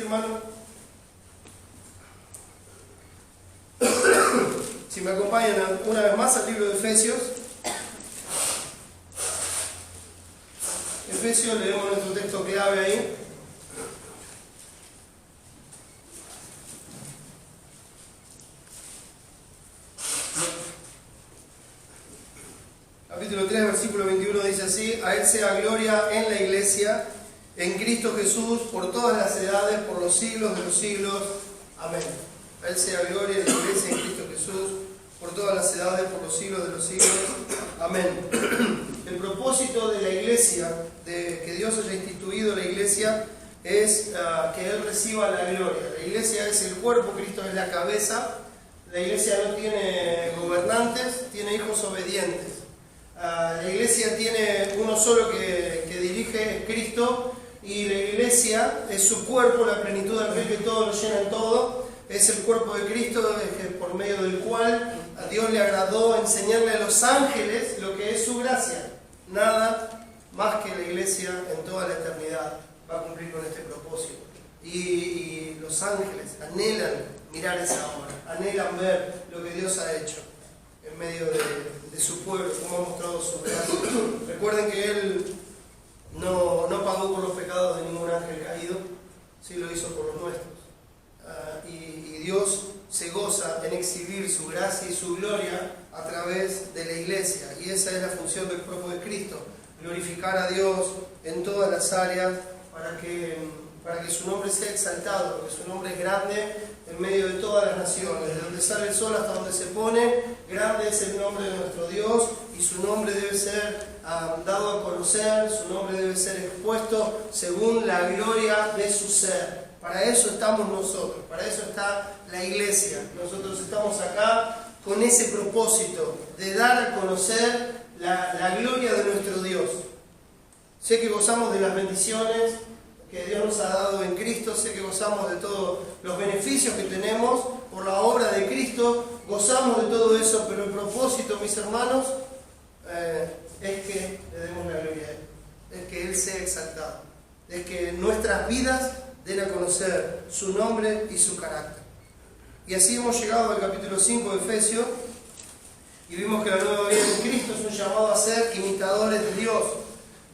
hermano? Si me acompañan una vez más al libro de Efesios. Efesios, leemos nuestro texto clave ahí. Capítulo 3, versículo 21 dice así: a Él sea gloria en la Iglesia, en Cristo Jesús, por todas las edades, por los siglos de los siglos. Amén. A Él sea gloria en la Iglesia, en Cristo Jesús, por todas las edades, por los siglos de los siglos. Amén. El propósito de la Iglesia, de que Dios haya instituido la Iglesia, es que Él reciba la gloria. La Iglesia es el cuerpo, Cristo es la cabeza. La Iglesia no tiene gobernantes, tiene hijos obedientes. La Iglesia tiene uno solo que dirige, es Cristo, y la Iglesia es su cuerpo, la plenitud del Rey que todo lo llena en todo. Es el cuerpo de Cristo, por medio del cual a Dios le agradó enseñarle a los ángeles lo que es su gracia. Nada más que la Iglesia en toda la eternidad va a cumplir con este propósito. Y los ángeles anhelan mirar esa obra, anhelan ver lo que Dios ha hecho en medio de su pueblo, como ha mostrado su gracia. Recuerden que Él no pagó por los pecados de ningún ángel caído, sí lo hizo por los nuestros. Y Dios se goza en exhibir su gracia y su gloria a través de la Iglesia. Y esa es la función del cuerpo de Cristo: glorificar a Dios en todas las áreas para que su nombre sea exaltado, porque su nombre es grande en medio de todas las naciones. De donde sale el sol hasta donde se pone, grande es el nombre de nuestro Dios, y su nombre debe ser dado a conocer, su nombre debe ser expuesto según la gloria de su ser. Para eso estamos nosotros, para eso está la Iglesia. Nosotros estamos acá con ese propósito de dar a conocer la gloria de nuestro Dios. Sé que gozamos de las bendiciones que Dios nos ha dado en Cristo, sé que gozamos de todos los beneficios que tenemos por la obra de Cristo, gozamos de todo eso, pero el propósito, mis hermanos, es que le demos la gloria a Él, es que Él sea exaltado, es que nuestras vidas den a conocer su nombre y su carácter. Y así hemos llegado al capítulo 5 de Efesios, y vimos que la nueva vida en Cristo es un llamado a ser imitadores de Dios.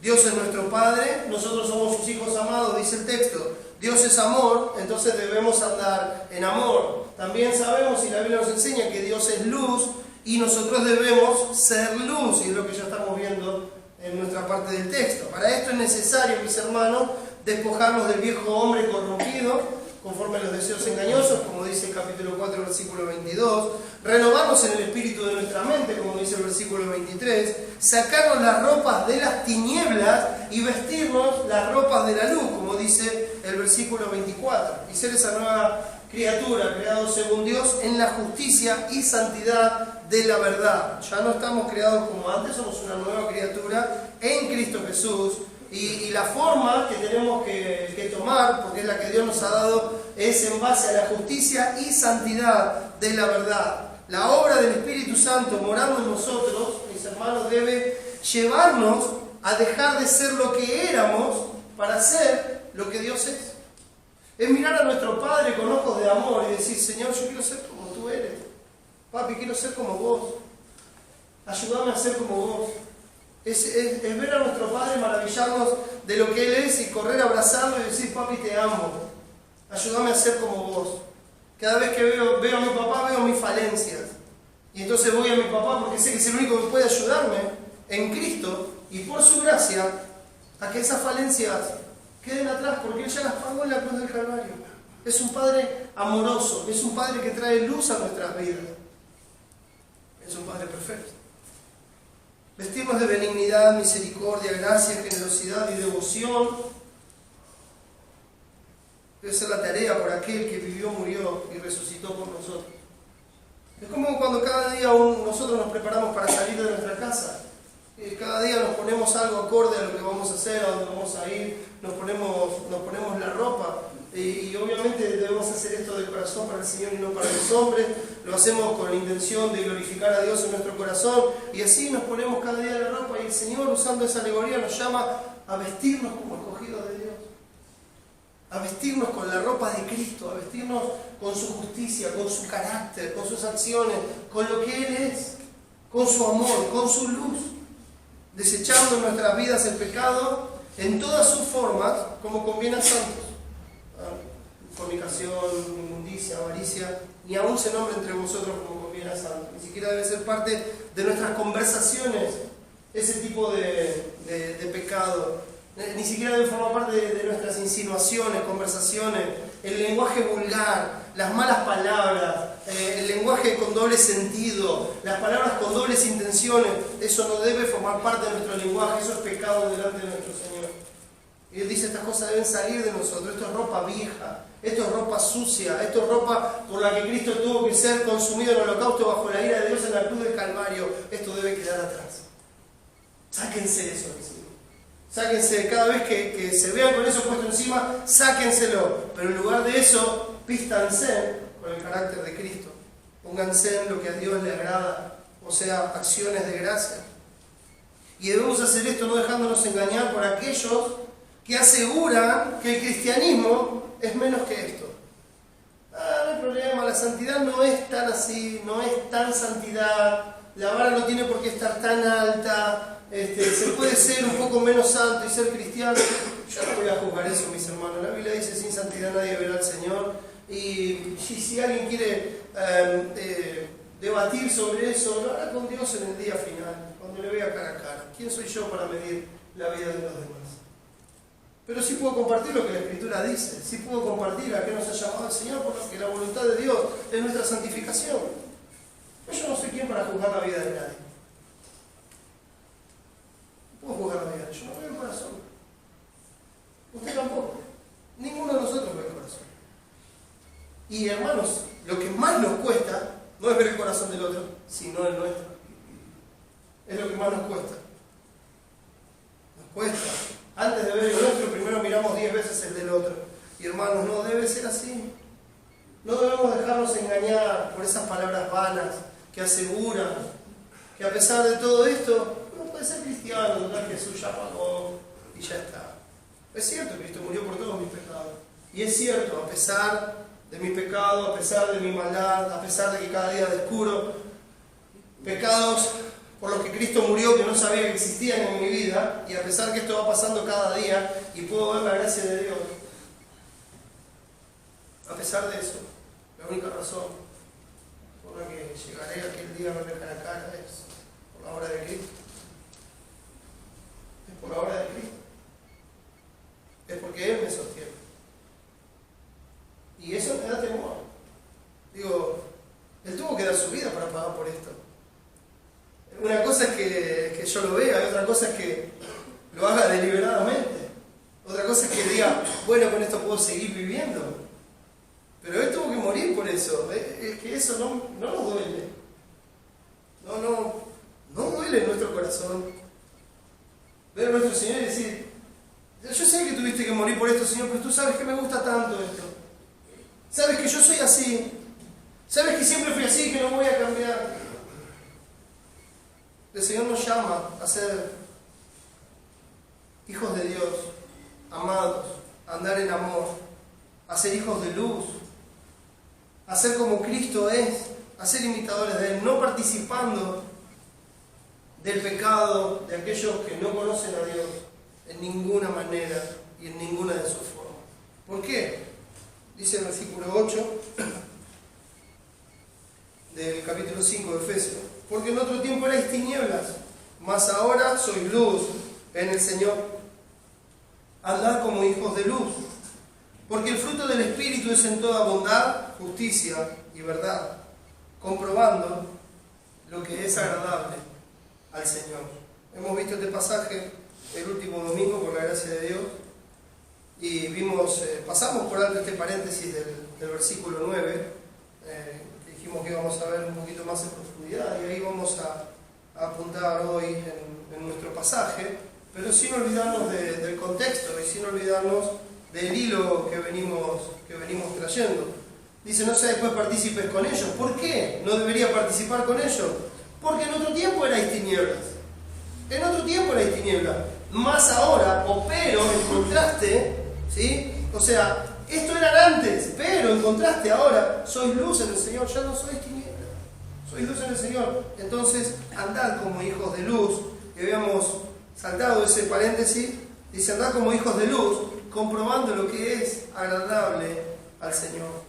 Dios es nuestro Padre, nosotros somos sus hijos amados, dice el texto. Dios es amor, entonces debemos andar en amor. También sabemos, y la Biblia nos enseña, que Dios es luz, y nosotros debemos ser luz, y es lo que ya estamos viendo en nuestra parte del texto. Para esto es necesario, mis hermanos, despojarnos del viejo hombre corrompido, conforme a los deseos engañosos, como dice el capítulo 4, versículo 22, renovarnos en el espíritu de nuestra mente, como dice el versículo 23, sacarnos las ropas de las tinieblas y vestirnos las ropas de la luz, como dice el versículo 24, y ser esa nueva criatura, creados según Dios, en la justicia y santidad de la verdad. Ya no estamos creados como antes, somos una nueva criatura en Cristo Jesús. Y la forma que tenemos que tomar, porque es la que Dios nos ha dado, es en base a la justicia y santidad de la verdad. La obra del Espíritu Santo morando en nosotros, mis hermanos, debe llevarnos a dejar de ser lo que éramos para ser lo que Dios es. Es mirar a nuestro Padre con ojos de amor y decir: Señor, yo quiero ser como tú eres. Papi, quiero ser como vos. Ayúdame a ser como vos. Es ver a nuestro Padre, maravillarnos de lo que Él es y correr a abrazarlo y decir: papi, te amo, ayúdame a ser como vos. Cada vez que veo a mi papá, veo mis falencias, y entonces voy a mi papá porque sé que es el único que puede ayudarme en Cristo y por su gracia a que esas falencias queden atrás, porque Él ya las pagó en la cruz del Calvario. Es un Padre amoroso, es un Padre que trae luz a nuestras vidas, es un Padre perfecto. Vestirnos de benignidad, misericordia, gracia, generosidad y devoción debe ser la tarea por aquel que vivió, murió y resucitó por nosotros. Es como cuando cada día nosotros nos preparamos para salir de nuestra casa. Cada día nos ponemos algo acorde a lo que vamos a hacer, a dónde vamos a ir, nos ponemos la ropa. Y obviamente debemos hacer esto de corazón para el Señor y no para los hombres. Lo hacemos con la intención de glorificar a Dios en nuestro corazón. Y así nos ponemos cada día la ropa. Y el Señor, usando esa alegoría, nos llama a vestirnos como escogidos de Dios. a vestirnos con la ropa de Cristo, a vestirnos con su justicia, con su carácter, con sus acciones, con lo que Él es, con su amor, con su luz, desechando en nuestras vidas el pecado en todas sus formas, como conviene a santos. Fornicación, inmundicia, avaricia, ni aún se nombra entre vosotros como conviene a santos. Ni siquiera debe ser parte de nuestras conversaciones ese tipo de pecado. Ni siquiera debe formar parte de nuestras insinuaciones, conversaciones, el lenguaje vulgar, las malas palabras, el lenguaje con doble sentido, las palabras con dobles intenciones. Eso no debe formar parte de nuestro lenguaje, eso es pecado delante de nuestro Señor. Y Él dice, estas cosas deben salir de nosotros. Esto es ropa vieja, esto es ropa sucia, esto es ropa por la que Cristo tuvo que ser consumido en el holocausto bajo la ira de Dios en la cruz del Calvario. Esto debe quedar atrás. Sáquense eso encima. Sáquense, cada vez que se vean con eso puesto encima, sáquenselo. Pero en lugar de eso, vístanse con el carácter de Cristo. Pónganse en lo que a Dios le agrada, o sea, acciones de gracia. Y debemos hacer esto no dejándonos engañar por aquellos que aseguran que el cristianismo es menos que esto. No hay problema, la santidad no es tan así, no es tan santidad, la vara no tiene por qué estar tan alta, se puede ser un poco menos santo y ser cristiano. Yo no voy a juzgar eso, mis hermanos. La Biblia dice, sin santidad nadie verá al Señor. Y si alguien quiere debatir sobre eso, lo hará con Dios en el día final, cuando le vea cara a cara. ¿Quién soy yo para medir la vida de los demás? Pero sí puedo compartir lo que la Escritura dice, sí puedo compartir a qué nos ha llamado el Señor, porque la voluntad de Dios es nuestra santificación. Pero yo no soy quien para juzgar la vida de nadie. No puedo juzgar la vida, yo no veo el corazón. Usted tampoco. Ninguno de nosotros ve el corazón. Y hermanos, lo que más nos cuesta no es ver el corazón del otro, sino el nuestro. Es lo que más nos cuesta. Nos cuesta. Antes de ver el nuestro, primero miramos 10 veces el del otro. Y hermanos, no debe ser así. No debemos dejarnos engañar por esas palabras vanas que aseguran que a pesar de todo esto, uno puede ser cristiano, total Jesús ya pagó y ya está. Es cierto, Cristo murió por todos mis pecados. Y es cierto, a pesar de mi pecado, a pesar de mi maldad, a pesar de que cada día descubro pecados por los que Cristo murió que no sabía que existían en mi vida, y a pesar que esto va pasando cada día y puedo ver la gracia de Dios, a pesar de eso, la única razón por la que llegaré a aquel día a verle cara a cara es por la obra de Cristo. Es por la obra de Cristo. Es porque Él me sostiene. Y eso me da temor. Digo, Él tuvo que dar su vida para pagar por esto. Una cosa es que yo lo vea, y otra cosa es que lo haga deliberadamente. Otra cosa es que diga, bueno, con esto puedo seguir viviendo. Pero Él tuvo que morir por eso. Es que eso no nos duele. No duele en nuestro corazón. Ver a nuestro Señor y decir, yo sé que tuviste que morir por esto, Señor, pero tú sabes que me gusta tanto esto. Sabes que yo soy así. Sabes que siempre fui así y que no voy a cambiar. El Señor nos llama a ser hijos de Dios, amados, a andar en amor, a ser hijos de luz, a ser como Cristo es, a ser imitadores de Él, no participando del pecado de aquellos que no conocen a Dios en ninguna manera y en ninguna de sus formas. ¿Por qué? Dice el versículo 8 del capítulo 5 de Efesios. Porque en otro tiempo erais tinieblas, mas ahora sois luz en el Señor. Andad como hijos de luz, porque el fruto del Espíritu es en toda bondad, justicia y verdad, comprobando lo que es agradable al Señor. Hemos visto este pasaje el último domingo por la gracia de Dios y pasamos por alto este paréntesis del versículo 9, dijimos que íbamos a ver un poquito más en profundidad y ahí vamos a apuntar hoy en nuestro pasaje, pero sin olvidarnos del contexto y sin olvidarnos del hilo que venimos trayendo. Dice, no seáis pues partícipes con ellos. ¿Por qué no debería participar con ellos? Porque en otro tiempo erais tinieblas. Más ahora, pero en contraste, ¿sí?, O sea, esto era antes, pero en contraste ahora, sois luz en el Señor, ya no sois tinieblas. Sois luz en el Señor. Entonces, andad como hijos de luz. Y habíamos saltado ese paréntesis. Dice, andad como hijos de luz, comprobando lo que es agradable al Señor.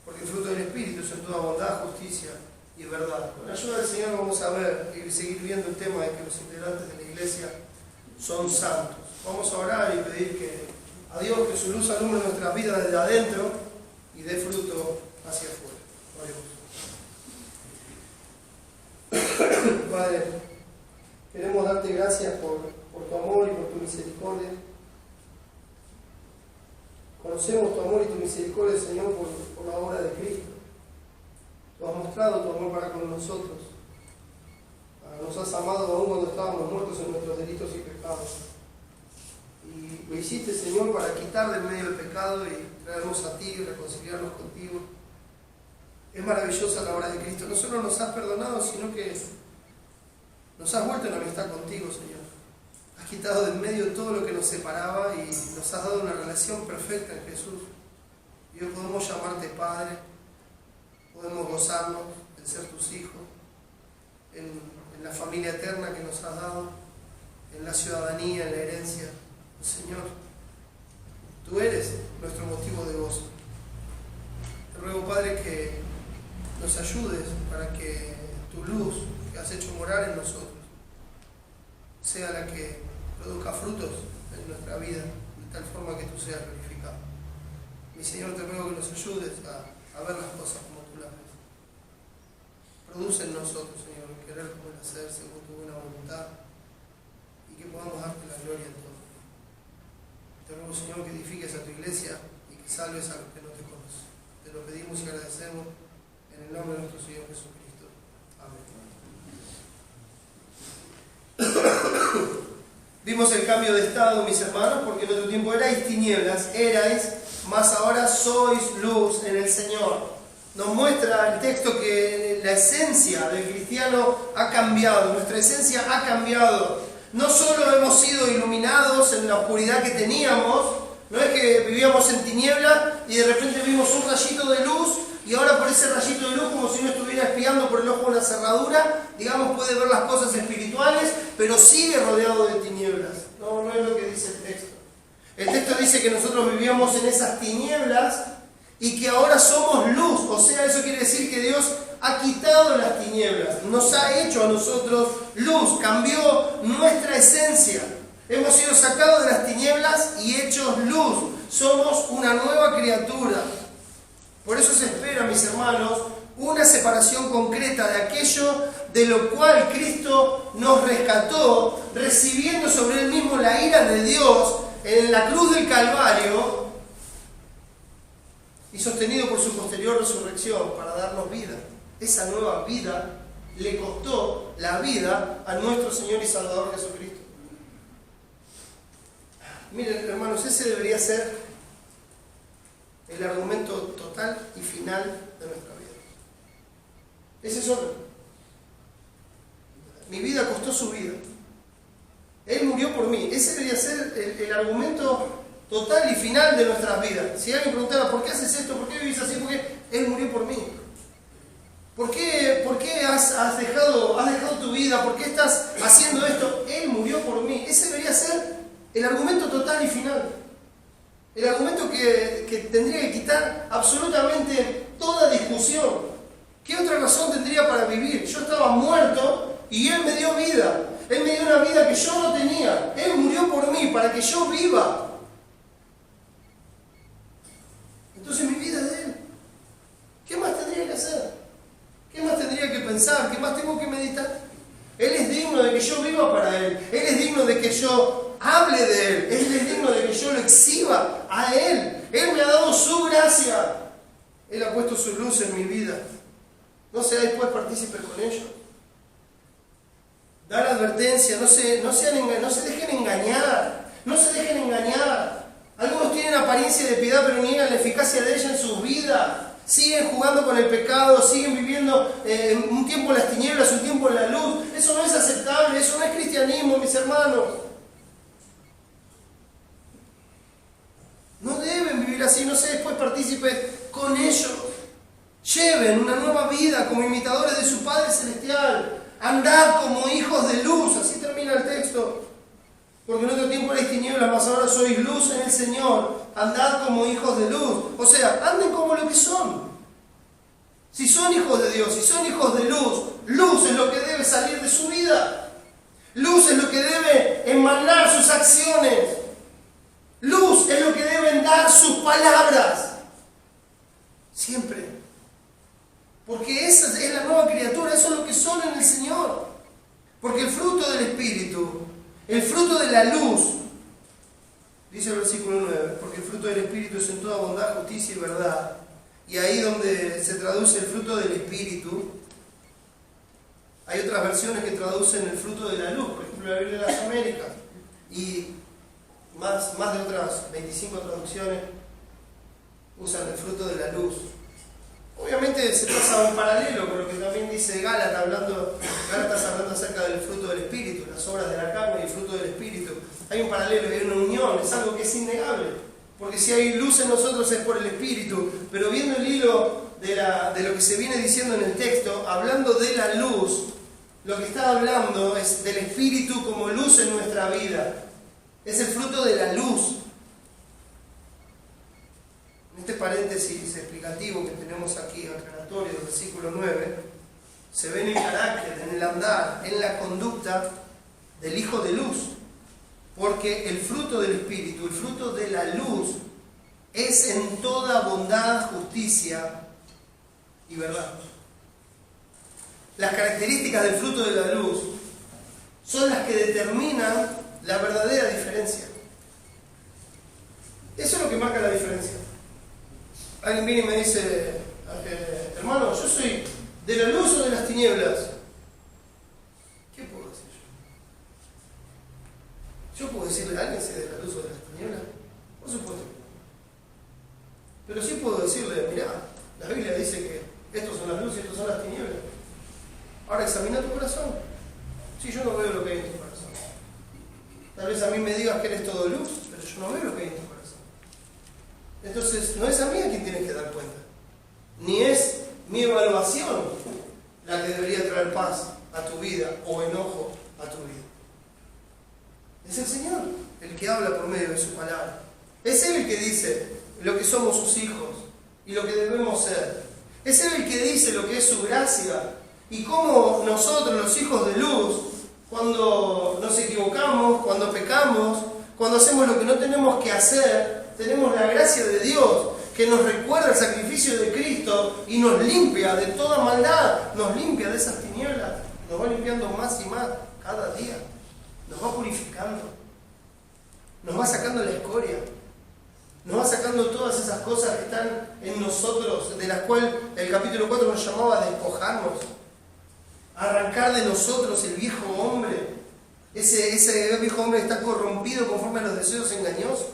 Porque el fruto del Espíritu es en toda bondad, justicia y verdad. Con la ayuda del Señor vamos a ver y seguir viendo el tema de que los integrantes de la iglesia son santos. Vamos a orar y pedir a Dios que su luz alumbre nuestras vidas desde adentro y dé fruto hacia afuera. Oremos. Padre, queremos darte gracias por tu amor y por tu misericordia. Conocemos tu amor y tu misericordia, Señor, por la obra de Cristo. Tú has mostrado tu amor para con nosotros. Nos has amado aún cuando estábamos muertos en nuestros delitos y pecados. Y lo hiciste, Señor, para quitar del medio el pecado y traernos a ti y reconciliarnos contigo. Es maravillosa la obra de Cristo. No solo nos has perdonado, sino que nos has vuelto en amistad contigo, Señor. Has quitado del medio todo lo que nos separaba y nos has dado una relación perfecta en Jesús. Y hoy podemos llamarte Padre, podemos gozarnos en ser tus hijos, en la familia eterna que nos has dado, en la ciudadanía, en la herencia. Señor, tú eres nuestro motivo de gozo. Te ruego, Padre, que nos ayudes para que tu luz que has hecho morar en nosotros sea la que produzca frutos en nuestra vida, de tal forma que tú seas glorificado. Mi Señor, te ruego que nos ayudes a ver las cosas como tú las ves. Produce en nosotros, Señor, el querer como el hacer según tu buena voluntad y que podamos darte la gloria en todo. Te ruego, Señor, que edifiques a tu iglesia y que salves a los que no te conocen. Te lo pedimos y agradecemos en el nombre de nuestro Señor Jesucristo. Amén. Vimos el cambio de estado, mis hermanos, porque en otro tiempo erais tinieblas, mas ahora sois luz en el Señor. Nos muestra el texto que la esencia del cristiano ha cambiado, nuestra esencia ha cambiado. No solo hemos sido iluminados en la oscuridad que teníamos, no es que vivíamos en tinieblas y de repente vimos un rayito de luz y ahora por ese rayito de luz, como si no estuviera espiando por el ojo de una cerradura, digamos, puede ver las cosas espirituales, pero sigue rodeado de tinieblas. No es lo que dice el texto. El texto dice que nosotros vivíamos en esas tinieblas y que ahora somos luz. O sea, eso quiere decir que Dios ha quitado las tinieblas, nos ha hecho a nosotros luz, cambió nuestra esencia. Hemos sido sacados de las tinieblas y hechos luz. Somos una nueva criatura. Por eso se espera, mis hermanos, una separación concreta de aquello de lo cual Cristo nos rescató, recibiendo sobre él mismo la ira de Dios en la cruz del Calvario y sostenido por su posterior resurrección para darnos vida. Esa nueva vida le costó la vida a nuestro Señor y Salvador Jesucristo. Miren, hermanos, ese debería ser el argumento total y final de nuestra vida. Ese es otro. Mi vida costó su vida. Él murió por mí. Ese debería ser el argumento total y final de nuestras vidas. Si alguien preguntara, ¿por qué haces esto? ¿Por qué vivís así? Porque Él murió por mí. ¿Por qué has dejado tu vida? ¿Por qué estás haciendo esto? Él murió por mí. Ese debería ser el argumento total y final. El argumento que tendría que quitar absolutamente toda discusión. ¿Qué otra razón tendría para vivir? Yo estaba muerto y Él me dio vida. Él me dio una vida que yo no tenía. Él murió por mí para que yo viva. Entonces mi vida es de Él. ¿Qué más tendría que hacer? ¿Qué más tendría que pensar? ¿Qué más tengo que meditar? Él es digno de que yo viva para Él. Él es digno de que yo hable de Él. Él es digno de que yo lo exhiba a Él. Él me ha dado su gracia. Él ha puesto su luz en mi vida. No seáis pues partícipes con ellos. Dar advertencia, no se dejen engañar. No se dejen engañar. Algunos tienen apariencia de piedad, pero niegan la eficacia de ella en sus vidas. Siguen jugando con el pecado, siguen viviendo un tiempo en las tinieblas, un tiempo en la luz. Eso no es aceptable, eso no es cristianismo, mis hermanos. No debe Biblia así, no sé, después partícipe con ellos. Lleven una nueva vida como imitadores de su Padre Celestial. Andad como hijos de luz, así termina el texto. Porque en otro tiempo erais tinieblas, mas ahora sois luz en el Señor. Andad como hijos de luz. O sea, anden como lo que son. Si son hijos de Dios, si son hijos de luz, luz es lo que debe salir de su vida. Luz es lo que debe emanar sus acciones. Luz es lo que deben dar sus palabras. Siempre. Porque esa es la nueva criatura, eso es lo que son en el Señor. Porque el fruto del Espíritu, el fruto de la luz, dice el versículo 9, porque el fruto del Espíritu es en toda bondad, justicia y verdad. Y ahí donde se traduce el fruto del Espíritu, hay otras versiones que traducen el fruto de la luz, por ejemplo la Biblia de las Américas, y más de otras 25 traducciones usan el fruto de la luz. Obviamente se pasa un paralelo con lo que también dice Gálatas hablando acerca del fruto del Espíritu, las obras de la carne y el fruto del Espíritu. Hay un paralelo, hay una unión, es algo que es innegable. Porque si hay luz en nosotros es por el Espíritu. Pero viendo el hilo de lo que se viene diciendo en el texto, hablando de la luz, lo que está hablando es del Espíritu como luz en nuestra vida. Es el fruto de la luz. En este paréntesis explicativo que tenemos aquí, aclaratorio del versículo 9, se ve en el carácter, en el andar, en la conducta del Hijo de Luz. Porque el fruto del Espíritu, el fruto de la luz, es en toda bondad, justicia y verdad. Las características del fruto de la luz son las que determinan la verdadera diferencia. Eso es lo que marca la diferencia. Alguien viene y me dice, hermano, yo soy de la luz o de las tinieblas. ¿Qué puedo decir yo? ¿Yo puedo decirle a alguien si es de la luz o de las tinieblas? Por supuesto. Pero sí puedo decirle, mirá, la Biblia dice que estos son las luces y estos son las tinieblas. Ahora examina tu corazón. Sí, yo no veo lo que hay en tu corazón. Tal vez a mí me digas que eres todo luz, pero yo no veo lo que hay en tu corazón. Entonces, no es a mí a quien tienes que dar cuenta. Ni es mi evaluación la que debería traer paz a tu vida o enojo a tu vida. Es el Señor el que habla por medio de su palabra. Es Él el que dice lo que somos sus hijos y lo que debemos ser. Es Él el que dice lo que es su gracia y cómo nosotros, los hijos de luz, cuando nos equivocamos, cuando pecamos, cuando hacemos lo que no tenemos que hacer, tenemos la gracia de Dios que nos recuerda el sacrificio de Cristo y nos limpia de toda maldad, nos limpia de esas tinieblas, nos va limpiando más y más cada día, nos va purificando, nos va sacando la escoria, nos va sacando todas esas cosas que están en nosotros, de las cuales el capítulo 4 nos llamaba a despojarnos, a arrancar de nosotros el viejo hombre, ese viejo hombre que está corrompido conforme a los deseos engañosos.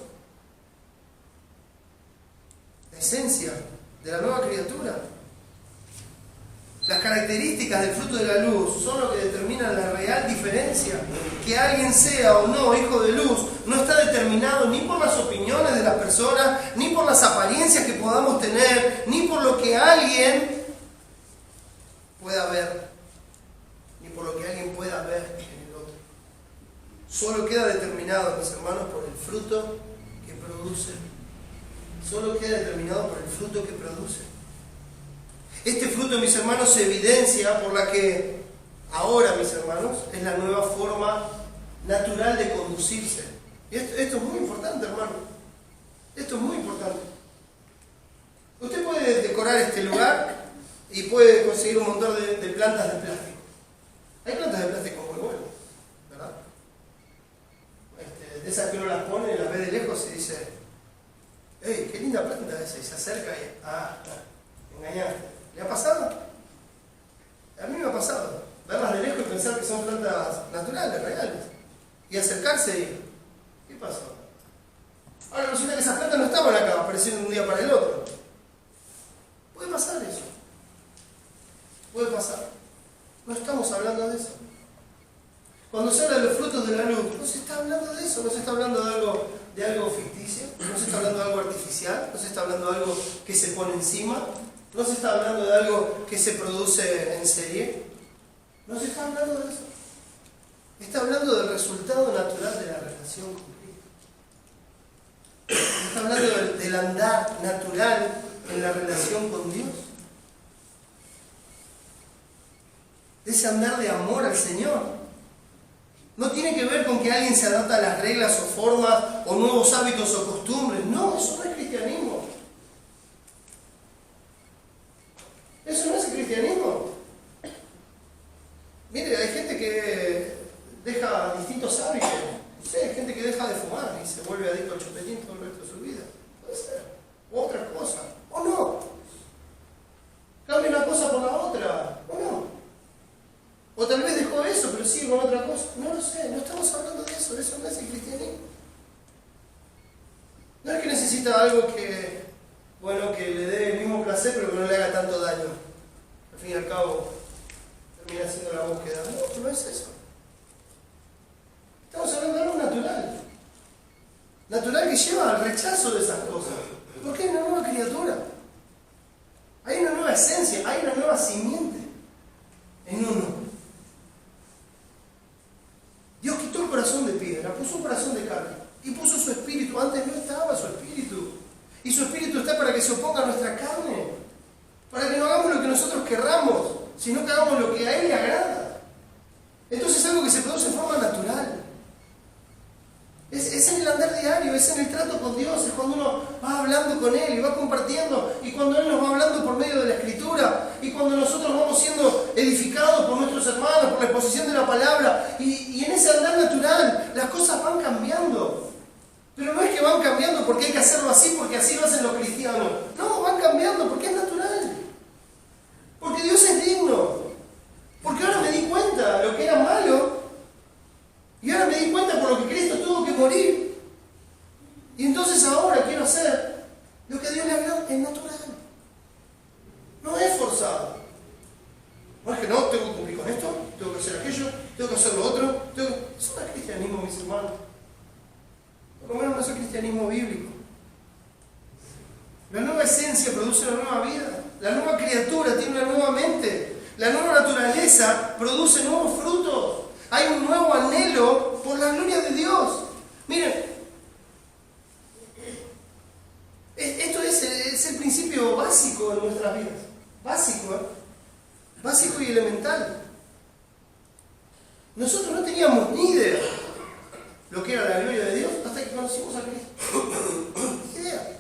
La esencia de la nueva criatura. Las características del fruto de la luz son lo que determinan la real diferencia. Que alguien sea o no hijo de luz no está determinado ni por las opiniones de las personas, ni por las apariencias que podamos tener, ni por lo que alguien pueda ver, ni por lo que alguien pueda ver en el otro. Solo queda determinado, mis hermanos, por el fruto que produce. Solo queda determinado por el fruto que produce. Este fruto, mis hermanos, se evidencia por la que ahora, mis hermanos, es la nueva forma natural de conducirse. Y esto es muy importante, hermano. Esto es muy importante. Usted puede decorar este lugar y puede conseguir un montón de plantas de plástico. Hay plantas de plástico muy buenas, ¿verdad? De esas que uno las pone, las ve de lejos y dice: ¡hey, qué linda planta esa! Y se acerca y engañaste. ¿Le ha pasado? A mí me ha pasado. Verlas de lejos y pensar que son plantas naturales, reales. Y acercarse y... ¿qué pasó? Ahora resulta que esas plantas no estaban acá, aparecieron de un día para el otro. Puede pasar eso. Puede pasar. No estamos hablando de eso. Cuando se habla de los frutos de la luz, no se está hablando de eso, no se está hablando de algo de algo ficticio, no se está hablando de algo artificial, no se está hablando de algo que se pone encima, no se está hablando de algo que se produce en serie, no se está hablando de eso. Está hablando del resultado natural de la relación con Cristo. Está hablando del andar natural en la relación con Dios. De ese andar de amor al Señor. No tiene que ver con que alguien se adapta a las reglas o formas o nuevos hábitos o costumbres. No, eso no es cristianismo. Eso no es el cristianismo. Mire, hay gente que deja distintos hábitos. No sé, hay gente que deja de fumar y se vuelve adicto al chupetín todo el resto de su vida. Puede ser. O otra cosa. O no. Cambia una cosa por la otra. O no. O tal vez dejó eso, pero sigue con otra cosa. No lo sé, no estamos hablando de eso no es el cristianismo. No es que necesita algo que, bueno, que le dé el mismo placer, pero que no le haga tanto daño. Al fin y al cabo, termina siendo la búsqueda. No, no es eso. Estamos hablando de algo natural. Natural que lleva al rechazo de esas cosas. Porque hay una nueva criatura. Hay una nueva esencia, hay una nueva simiente en uno. Dios quitó el corazón de piedra, puso un corazón de carne y puso su espíritu. Antes no estaba su espíritu. Y su espíritu está para que se oponga a nuestra carne. Para que no hagamos lo que nosotros querramos, sino que hagamos lo que a Él le agrada. Entonces es algo que se produce en forma natural. Es en el andar diario, es en el trato con Dios, es cuando uno va hablando con Él y va compartiendo, y cuando Él nos va hablando por medio de la Escritura, y cuando nosotros vamos siendo edificados por nuestros hermanos, por la exposición de la palabra, y en ese andar natural las cosas van cambiando. Pero no es que van cambiando porque hay que hacerlo así, porque así lo hacen los cristianos. No, van cambiando porque es natural. Porque Dios es digno. Porque ahora me di cuenta de lo que era malo. Y ahora me di cuenta por lo que Cristo tuvo que morir. Y entonces ahora quiero hacer lo que a Dios le agrada, es natural. No es forzado. No es que no, tengo que cumplir con esto, tengo que hacer aquello, tengo que hacer lo otro. Eso no es cristianismo, mis hermanos. Por lo menos no es el cristianismo bíblico. La nueva esencia produce una nueva vida. La nueva criatura tiene una nueva mente. La nueva naturaleza produce nuevos frutos. Hay un nuevo anhelo por la gloria de Dios. Miren, esto es el principio básico de nuestras vidas. Básico, ¿eh? Básico y elemental. Nosotros no teníamos ni idea lo que era la gloria de Dios hasta que conocimos a Cristo. Ni idea.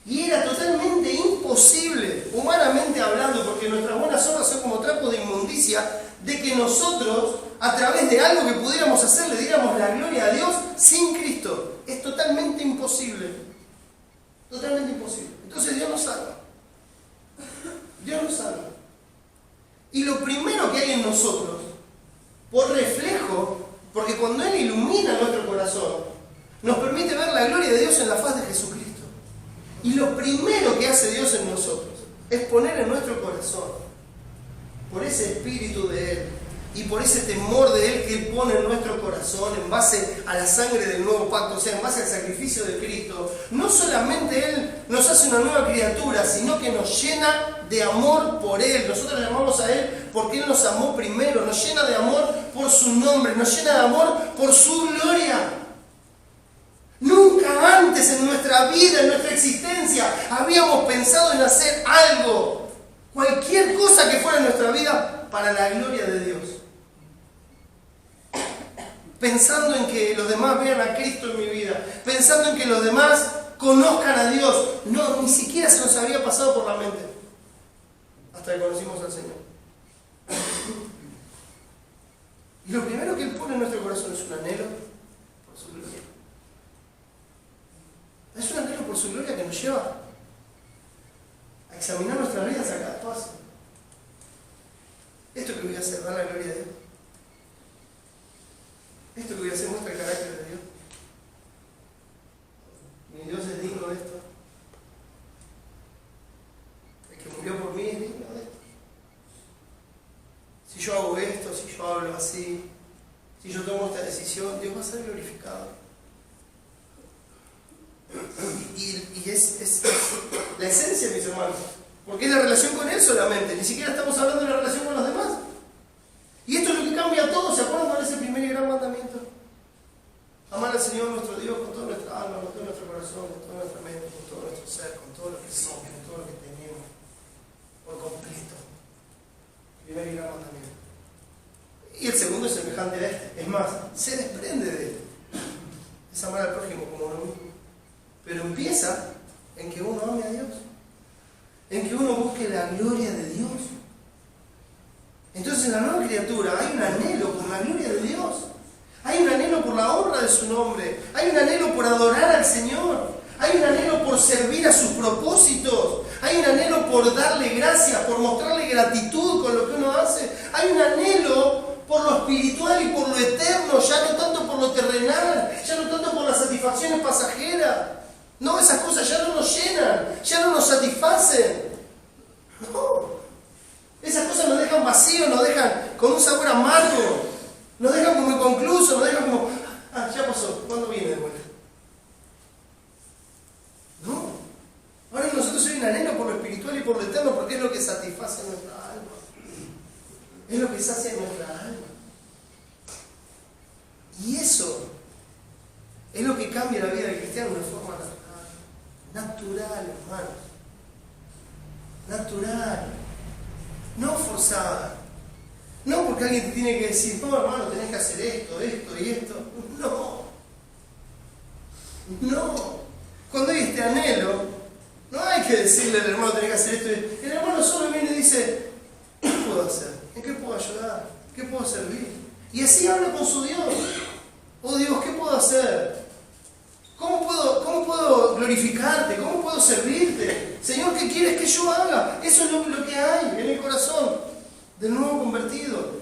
Y era totalmente imposible, humanamente hablando, porque nuestras buenas obras son como trapos de inmundicia, de que nosotros, a través de algo que pudiéramos hacer, le diéramos la gloria a Dios sin Cristo. Es totalmente imposible. Totalmente imposible. Entonces Dios nos salva. Dios nos salva. Y lo primero que hay en nosotros, por reflejo, porque cuando Él ilumina nuestro corazón, nos permite ver la gloria de Dios en la faz de Jesucristo. Y lo primero que hace Dios en nosotros es poner en nuestro corazón, por ese espíritu de Él y por ese temor de Él que Él pone en nuestro corazón en base a la sangre del nuevo pacto, o sea, en base al sacrificio de Cristo, no solamente Él nos hace una nueva criatura, sino que nos llena de amor por Él. Nosotros le amamos a Él porque Él nos amó primero, nos llena de amor por su nombre, nos llena de amor por su gloria. Nunca antes en nuestra vida, en nuestra existencia, habíamos pensado en hacer algo, cualquier cosa que fuera en nuestra vida, para la gloria de Dios. Pensando en que los demás vean a Cristo en mi vida, pensando en que los demás conozcan a Dios. No, ni siquiera se nos había pasado por la mente, hasta que conocimos al Señor. Y lo primero que Él pone en nuestro corazón es un anhelo por su gloria. Es un anhelo por su gloria que nos lleva a examinar nuestras vidas a cada paso. Esto que voy a hacer, dar la gloria a Dios. Esto que voy a hacer muestra el carácter de Dios. Mi Dios es digno de esto. El que murió por mí es digno de esto. Si yo hago esto, si yo hablo así, si yo tomo esta decisión, Dios va a ser glorificado. esencia, mis hermanos. Porque es la relación con Él solamente. Ni siquiera estamos hablando de la relación con los demás. Y esto es lo que cambia todo. ¿Se acuerdan cuál es el primer y gran mandamiento? Amar al Señor nuestro Dios con toda nuestra alma, con todo nuestro corazón, con toda nuestra mente, con todo nuestro ser, con todo lo que somos, con todo lo que tenemos, por completo. Primer y gran mandamiento. Y el segundo es semejante a este. Es más, se desprende de él. Es amar al prójimo como uno mismo. Pero empieza en que uno ame a Dios. En que uno busque la gloria de Dios. Entonces en la nueva criatura hay un anhelo por la gloria de Dios. Hay un anhelo por la honra de su nombre. Hay un anhelo por adorar al Señor. Hay un anhelo por servir a sus propósitos. Hay un anhelo por darle gracias, por mostrarle gratitud con lo que uno hace. Hay un anhelo por lo espiritual y por lo eterno, ya no tanto por lo terrenal, ya no tanto por las satisfacciones pasajeras. No, esas cosas ya no nos llenan, ya no nos satisfacen. No. Esas cosas nos dejan vacíos, nos dejan con un sabor amargo, nos dejan como inconclusos, nos dejan como, ya pasó, ¿cuándo viene de vuelta? No. Ahora en nosotros hay un anhelo por lo espiritual y por lo eterno, porque es lo que satisface nuestra alma. Es lo que sacia nuestra alma. Y eso es lo que cambia la vida del cristiano de una forma natural. Natural, hermanos. Natural. No forzada. No porque alguien te tiene que decir, no, hermano, tenés que hacer esto, esto y esto. No. No. Cuando hay este anhelo, no hay que decirle al hermano, tenés que hacer esto. El hermano solo viene y dice, ¿qué puedo hacer? ¿En qué puedo ayudar? ¿Qué puedo servir? Y así habla con su Dios. Oh Dios, ¿qué puedo hacer? ¿Cómo puedo glorificarte? ¿Cómo puedo servirte? Señor, ¿qué quieres que yo haga? Eso es lo que hay en el corazón del nuevo convertido,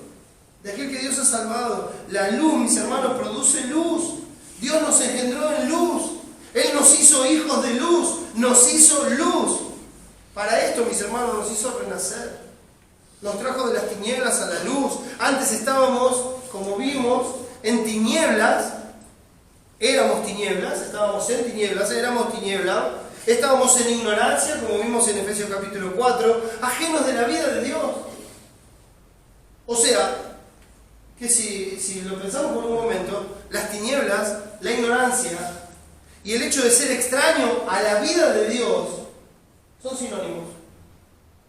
de aquel que Dios ha salvado. La luz, mis hermanos, produce luz. Dios nos engendró en luz. Él nos hizo hijos de luz. Nos hizo luz. Para esto, mis hermanos, nos hizo renacer. Nos trajo de las tinieblas a la luz. Antes estábamos, como vimos, en tinieblas. Éramos tinieblas, estábamos en tinieblas, éramos tinieblas. Estábamos en ignorancia, como vimos en Efesios capítulo 4, ajenos de la vida de Dios. O sea, que si lo pensamos por un momento, las tinieblas, la ignorancia y el hecho de ser extraño a la vida de Dios son sinónimos.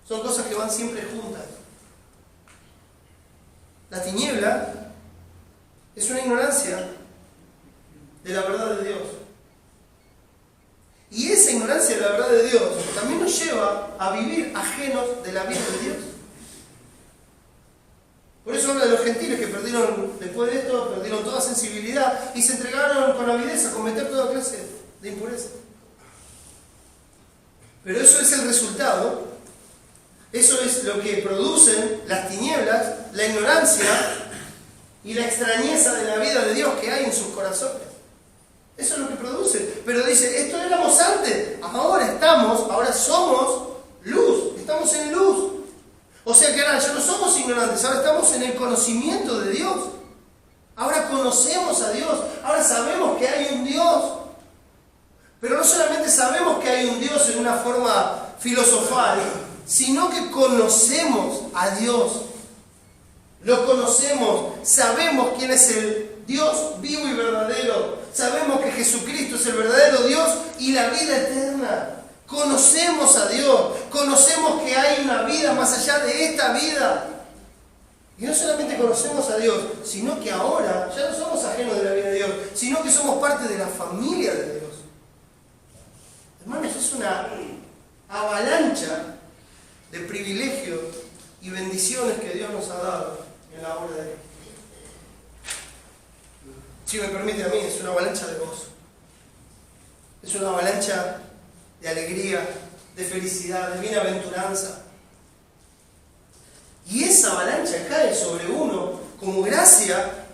Son cosas que van siempre juntas. La tiniebla es una ignorancia de la verdad de Dios. Y esa ignorancia de la verdad de Dios también nos lleva a vivir ajenos de la vida de Dios. Por eso habla de los gentiles que perdieron, después de esto, perdieron toda sensibilidad y se entregaron con avidez a cometer toda clase de impureza. Pero eso es el resultado, eso es lo que producen las tinieblas, la ignorancia y la extrañeza de la vida de Dios que hay en sus corazones. Eso es lo que produce. Pero dice, esto éramos antes, ahora somos luz, estamos en luz. O sea que ahora ya no somos ignorantes, ahora estamos en el conocimiento de Dios. Ahora conocemos a Dios, ahora sabemos que hay un Dios. Pero no solamente sabemos que hay un Dios en una forma filosofal, sino que conocemos a Dios. Lo conocemos, sabemos quién es el Dios vivo y verdadero. Sabemos que Jesucristo es el verdadero Dios y la vida eterna. Conocemos a Dios, conocemos que hay una vida más allá de esta vida. Y no solamente conocemos a Dios, sino que ahora ya no somos ajenos de la vida de Dios, sino que somos parte de la familia de Dios. Hermanos, es una avalancha de privilegios y bendiciones que Dios nos ha dado en la obra de Dios. Si me permite a mí, es una avalancha de gozo. Es una avalancha de alegría, de felicidad, de bienaventuranza. Y esa avalancha cae sobre uno como gracia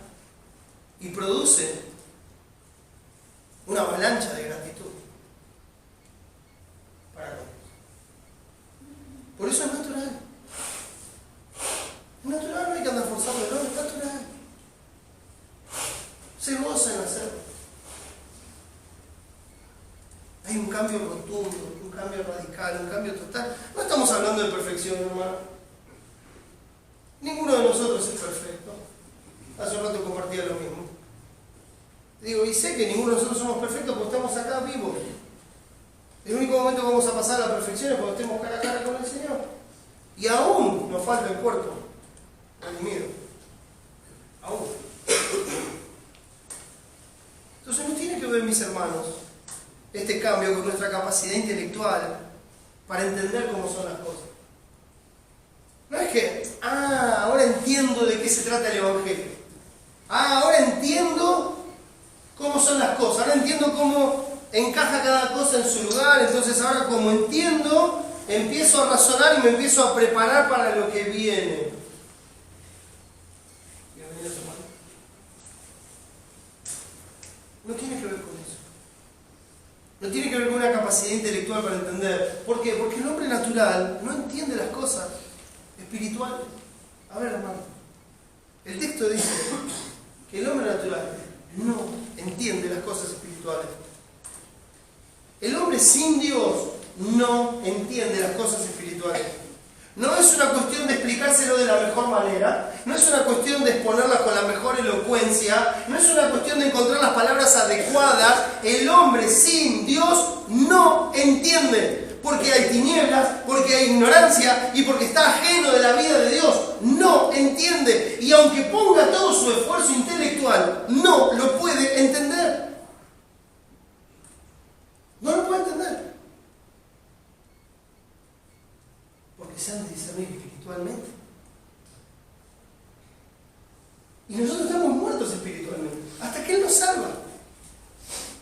y produce una avalancha de gratitud para todos. Por eso es natural. Es natural, no hay que andar forzando, no, es natural. Se goza en hacerlo. Hay un cambio rotundo, un cambio radical, No estamos hablando de perfección, hermano. Ninguno de nosotros es perfecto. Hace un rato compartía lo mismo. Digo, y sé que ninguno de nosotros somos perfectos porque estamos acá vivos. El único momento que vamos a pasar a la perfección es cuando estemos cara a cara con el Señor. Y aún nos falta el cuerpo redimido. Aún. Entonces no tiene que ver, mis hermanos, este cambio con nuestra capacidad intelectual para entender cómo son las cosas. No es que, ahora entiendo de qué se trata el Evangelio. Ahora entiendo cómo son las cosas. Ahora entiendo cómo encaja cada cosa en su lugar. Entonces ahora como entiendo, empiezo a razonar y me empiezo a preparar para lo que viene. Bienvenidos, hermano. No tiene que ver con eso. No tiene que ver con una capacidad intelectual para entender. ¿Por qué? Porque el hombre natural no entiende las cosas espirituales. A ver, hermano. El texto dice que el hombre natural no entiende las cosas espirituales. El hombre sin Dios no entiende las cosas espirituales. No es una cuestión de explicárselo de la mejor manera, no es una cuestión de exponerlas con la mejor elocuencia, no es una cuestión de encontrar las palabras adecuadas. El hombre sin Dios no entiende, porque hay tinieblas, porque hay ignorancia y porque está ajeno de la vida de Dios. No entiende, y aunque ponga todo su esfuerzo intelectual, no lo puede entender. No lo puede entender. Porque se han de discernir espiritualmente. Y nosotros estamos muertos espiritualmente, hasta que Él nos salva.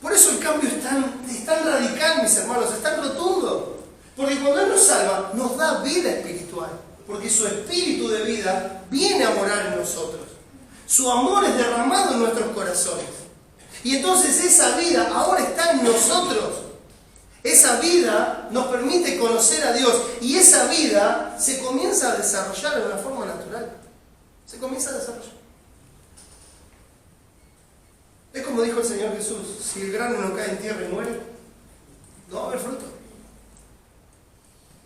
Por eso el cambio es tan radical, mis hermanos, es tan rotundo. Porque cuando Él nos salva, nos da vida espiritual. Porque su espíritu de vida viene a morar en nosotros. Su amor es derramado en nuestros corazones. Y entonces esa vida ahora está en nosotros. Esa vida nos permite conocer a Dios y esa vida se comienza a desarrollar de una forma natural. Se comienza a desarrollar. Es como dijo el Señor Jesús, si el grano no cae en tierra y muere, no va a haber fruto.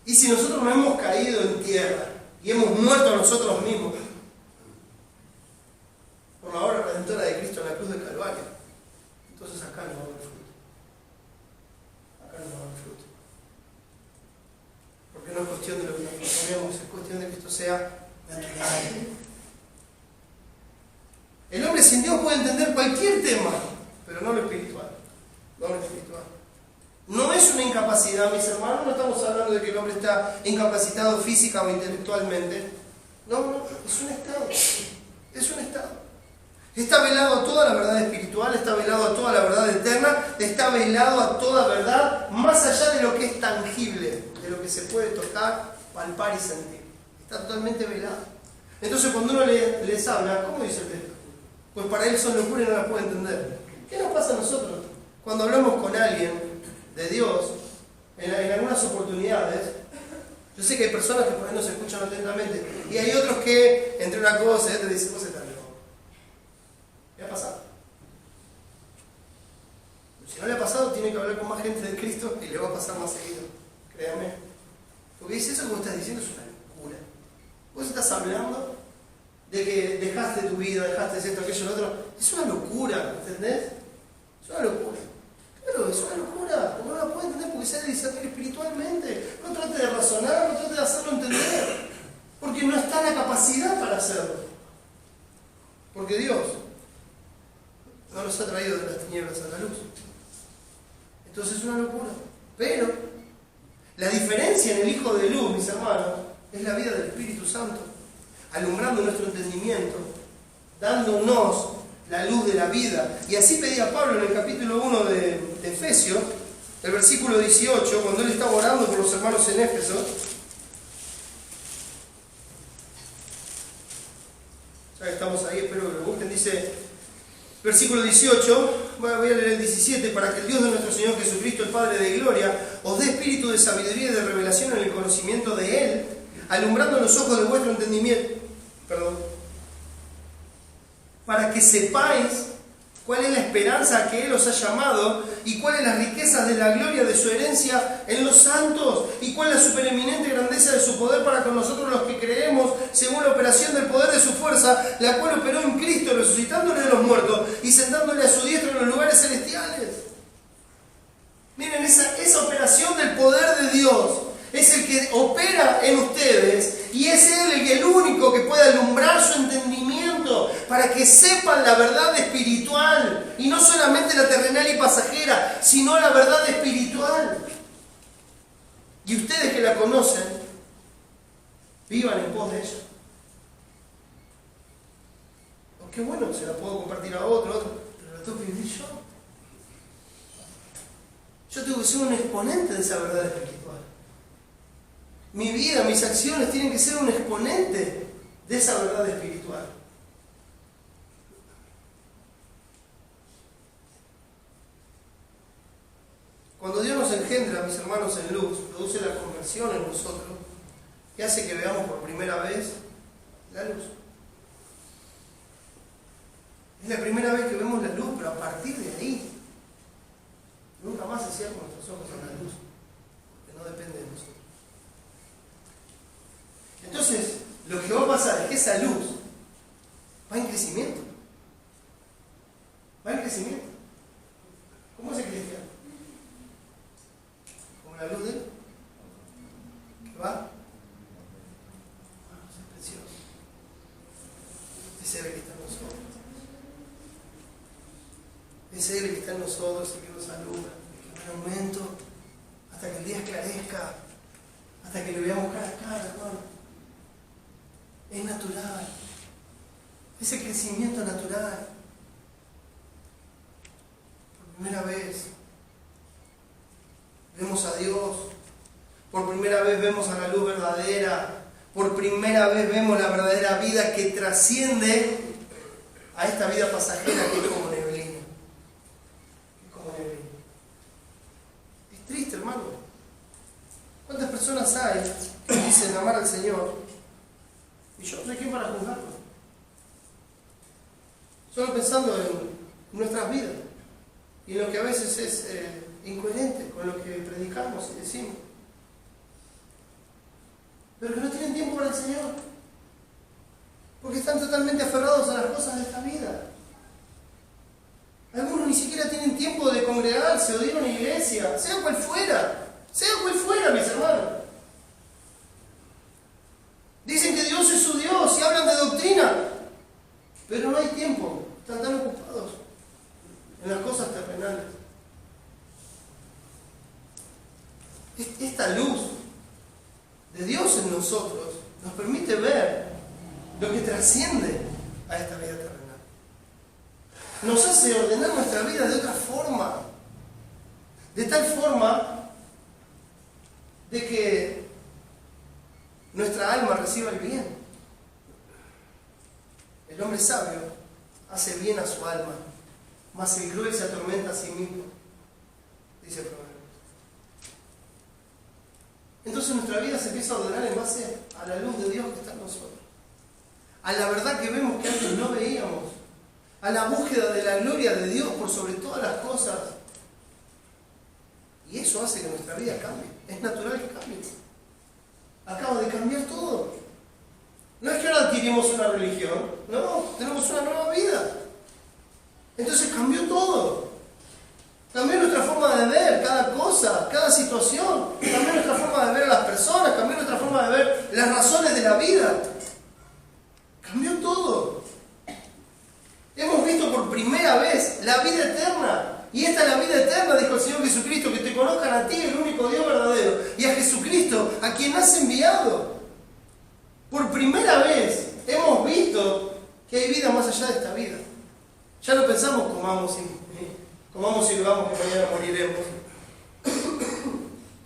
Y si nosotros no hemos caído en tierra y hemos muerto a nosotros mismos por la obra redentora de Cristo en la cruz del Calvario, entonces acá no va a haber fruto. Acá no va a haber fruto. Porque no es cuestión de lo que nos proponemos, es cuestión de que esto sea natural. El hombre sin Dios puede entender cualquier tema, pero no lo espiritual. No lo espiritual. No es una incapacidad, mis hermanos, no estamos hablando de que el hombre está incapacitado física o intelectualmente. No, es un estado. Es un estado. Está velado a toda la verdad espiritual, está velado a toda la verdad eterna, está velado a toda verdad, más allá de lo que es tangible, de lo que se puede tocar, palpar y sentir. Está totalmente velado. Entonces cuando uno les habla, ¿cómo dice el texto? Pues para él son locuras y no las puede entender. ¿Qué nos pasa a nosotros? Cuando hablamos con alguien de Dios, en algunas oportunidades, yo sé que hay personas que por ahí no se escuchan atentamente, y hay otros que, entre una cosa y otra, dicen, vos estás loco. ¿Le ha pasado? Si no le ha pasado, tiene que hablar con más gente de Cristo y le va a pasar más seguido. Créame. Porque dice, eso que vos estás diciendo es una locura. Vos estás hablando de que dejaste tu vida, dejaste esto, aquello, lo otro. Es una locura, ¿entendés? Es una locura. Pero es una locura, no la puede entender porque se ha de discernir espiritualmente. No trate de razonar, no trate de hacerlo entender. Porque no está en la capacidad para hacerlo. Porque Dios no nos ha traído de las tinieblas a la luz. Entonces es una locura. Pero la diferencia en el Hijo de Luz, mis hermanos, es la vida del Espíritu Santo, alumbrando nuestro entendimiento, dándonos la luz de la vida. Y así pedía Pablo en el capítulo 1 de Efesios, el versículo 18, cuando él estaba orando por los hermanos en Éfeso. Ya que estamos ahí, espero que lo busquen. Dice, versículo 18, voy a leer el 17, para que el Dios de nuestro Señor Jesucristo, el Padre de gloria, os dé espíritu de sabiduría y de revelación en el conocimiento de Él, alumbrando los ojos de vuestro entendimiento, para que sepáis cuál es la esperanza a que Él os ha llamado y cuáles las riquezas de la gloria de su herencia en los santos y cuál la supereminente grandeza de su poder para con nosotros los que creemos según la operación del poder de su fuerza, la cual operó en Cristo resucitándole de los muertos y sentándole a su diestra en los lugares celestiales. Miren, esa operación del poder de Dios es el que opera en ustedes y es Él el único que puede alumbrar su entendimiento para que sepan la verdad espiritual y no solamente la terrenal y pasajera, sino la verdad espiritual. Y ustedes que la conocen, vivan en pos de ella. Oh, qué bueno, se la puedo compartir a otro, pero la tengo que vivir yo. Yo tengo que ser un exponente de esa verdad espiritual. Mi vida, mis acciones tienen que ser un exponente de esa verdad espiritual. Cuando Dios nos engendra, mis hermanos, en luz, produce la conversión en nosotros y hace que veamos por primera vez la luz. Es la primera vez que vemos la luz, pero a partir de ahí nunca más se cierran nuestros ojos a la luz, porque no depende de nosotros. Entonces, lo que va a pasar es que esa luz va en crecimiento. Va en crecimiento. ¿Cómo es el cristiano? Como la luz de él, que va. Es precioso. Es Él que está en nosotros. Es Él que está en nosotros y que nos alumbra, que va en aumento hasta que el día esclarezca, hasta que lo veamos cara a cara, hermano. Es natural. Ese crecimiento natural. Por primera vez vemos a Dios. Por primera vez vemos a la luz verdadera. Por primera vez vemos la verdadera vida que trasciende a esta vida pasajera que es como neblina. Es como neblina. Es triste, hermano. ¿Cuántas personas hay que dicen amar al Señor? ¿Y yo soy quién para juzgarlo? Solo pensando en nuestras vidas y en lo que a veces es incoherente con lo que predicamos y decimos. Pero que no tienen tiempo para el Señor, porque están totalmente aferrados a las cosas de esta vida. Algunos ni siquiera tienen tiempo de congregarse o de ir a una iglesia, sea cual fuera, mis hermanos. Dicen que Dios es su Dios y hablan de doctrina, pero no hay tiempo, están tan ocupados en las cosas terrenales. Esta luz de Dios en nosotros nos permite ver lo que trasciende a esta vida terrenal. Nos hace ordenar nuestra vida de otra forma, de tal forma de que nuestra alma reciba el bien. El hombre sabio hace bien a su alma, mas el cruel se atormenta a sí mismo, dice el proverbio. Entonces nuestra vida se empieza a ordenar en base a la luz de Dios que está en nosotros, a la verdad que vemos que antes no veíamos, a la búsqueda de la gloria de Dios por sobre todas las cosas. Y eso hace que nuestra vida cambie. Es natural que cambie. Acaba de cambiar todo. No es que ahora adquirimos una religión, no, tenemos una nueva vida. Entonces cambió todo. Cambió nuestra forma de ver cada cosa, cada situación. Cambió nuestra forma de ver a las personas, cambió nuestra forma de ver las razones de la vida. Cambió todo. Hemos visto por primera vez la vida eterna. Y esta es la vida eterna, dijo el Señor Jesucristo, que te conozcan a ti, el único Dios verdadero, y a Jesucristo, a quien has enviado. Por primera vez hemos visto que hay vida más allá de esta vida. Ya no pensamos comamos y bebamos que mañana moriremos.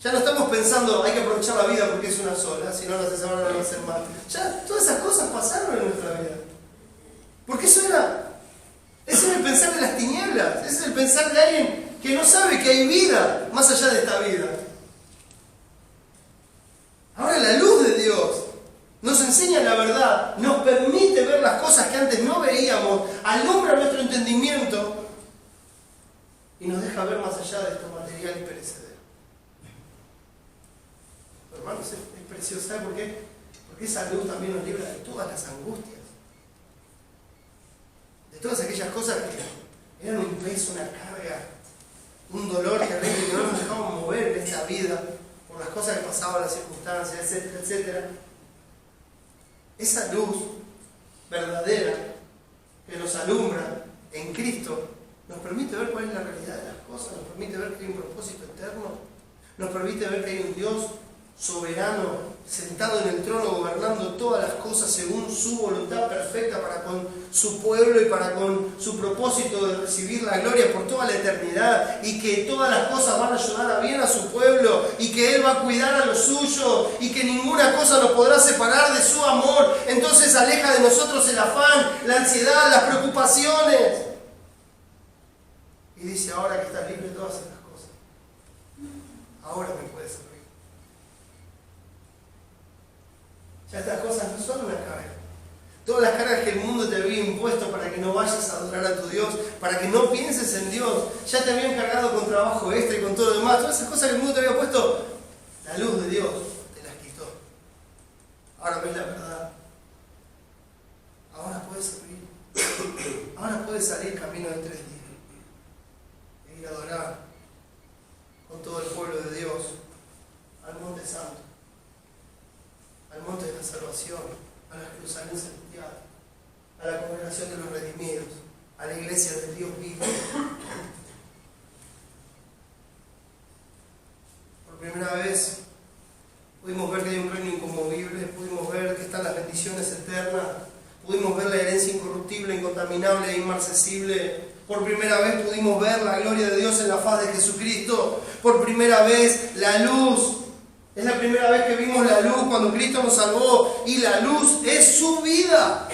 Ya no estamos pensando hay que aprovechar la vida porque es una sola, si no la semana no va a ser más. Ya todas esas cosas pasaron en nuestra vida. Porque ese es el pensar de las tinieblas, ese es el pensar de alguien que no sabe que hay vida más allá de esta vida. Ahora la luz de Dios nos enseña la verdad, nos permite ver las cosas que antes no veíamos, alumbra nuestro entendimiento nos deja ver más allá de esto material y perecedero. Hermanos, es precioso. ¿Sabe por qué? Porque esa luz también nos libra de todas las angustias, de todas aquellas cosas que eran un peso, una carga, un dolor terrible que no nos dejaban mover en esta vida por las cosas que pasaban, las circunstancias, etcétera, etcétera. Esa luz verdadera que nos alumbra en Cristo nos permite ver cuál es la realidad de las cosas, nos permite ver que hay un propósito eterno, nos permite ver que hay un Dios soberano, sentado en el trono, gobernando todas las cosas según su voluntad perfecta para con su pueblo y para con su propósito de recibir la gloria por toda la eternidad, y que todas las cosas van a ayudar a bien a su pueblo, y que Él va a cuidar a los suyos, y que ninguna cosa nos podrá separar de su amor. Entonces aleja de nosotros el afán, la ansiedad, las preocupaciones. Y dice: ahora que estás libre de todas estas cosas, ahora me puedes servir. Ya estas cosas no son una carga. Todas las cargas que el mundo te había impuesto para que no vayas a adorar a tu Dios, para que no pienses en Dios, ya te habían cargado con trabajo extra y con todo lo demás. Todas esas cosas que el mundo te había puesto, la luz de Dios te las quitó. Ahora ves la verdad. Ahora puedes servir. Ahora puedes salir camino de 3 días e ir a adorar con todo el pueblo de Dios al Monte Santo, al monte de la salvación, a la Jerusalén celestial, a la congregación de los redimidos, a la iglesia del Dios vivo. Por primera vez pudimos ver que hay un reino inconmovible, pudimos ver que están las bendiciones eternas, pudimos ver la herencia incorruptible, incontaminable e inmarcesible. Por primera vez pudimos ver la gloria de Dios en la faz de Jesucristo. Por primera vez la luz. Es la primera vez que vimos la luz cuando Cristo nos salvó, y la luz es su vida.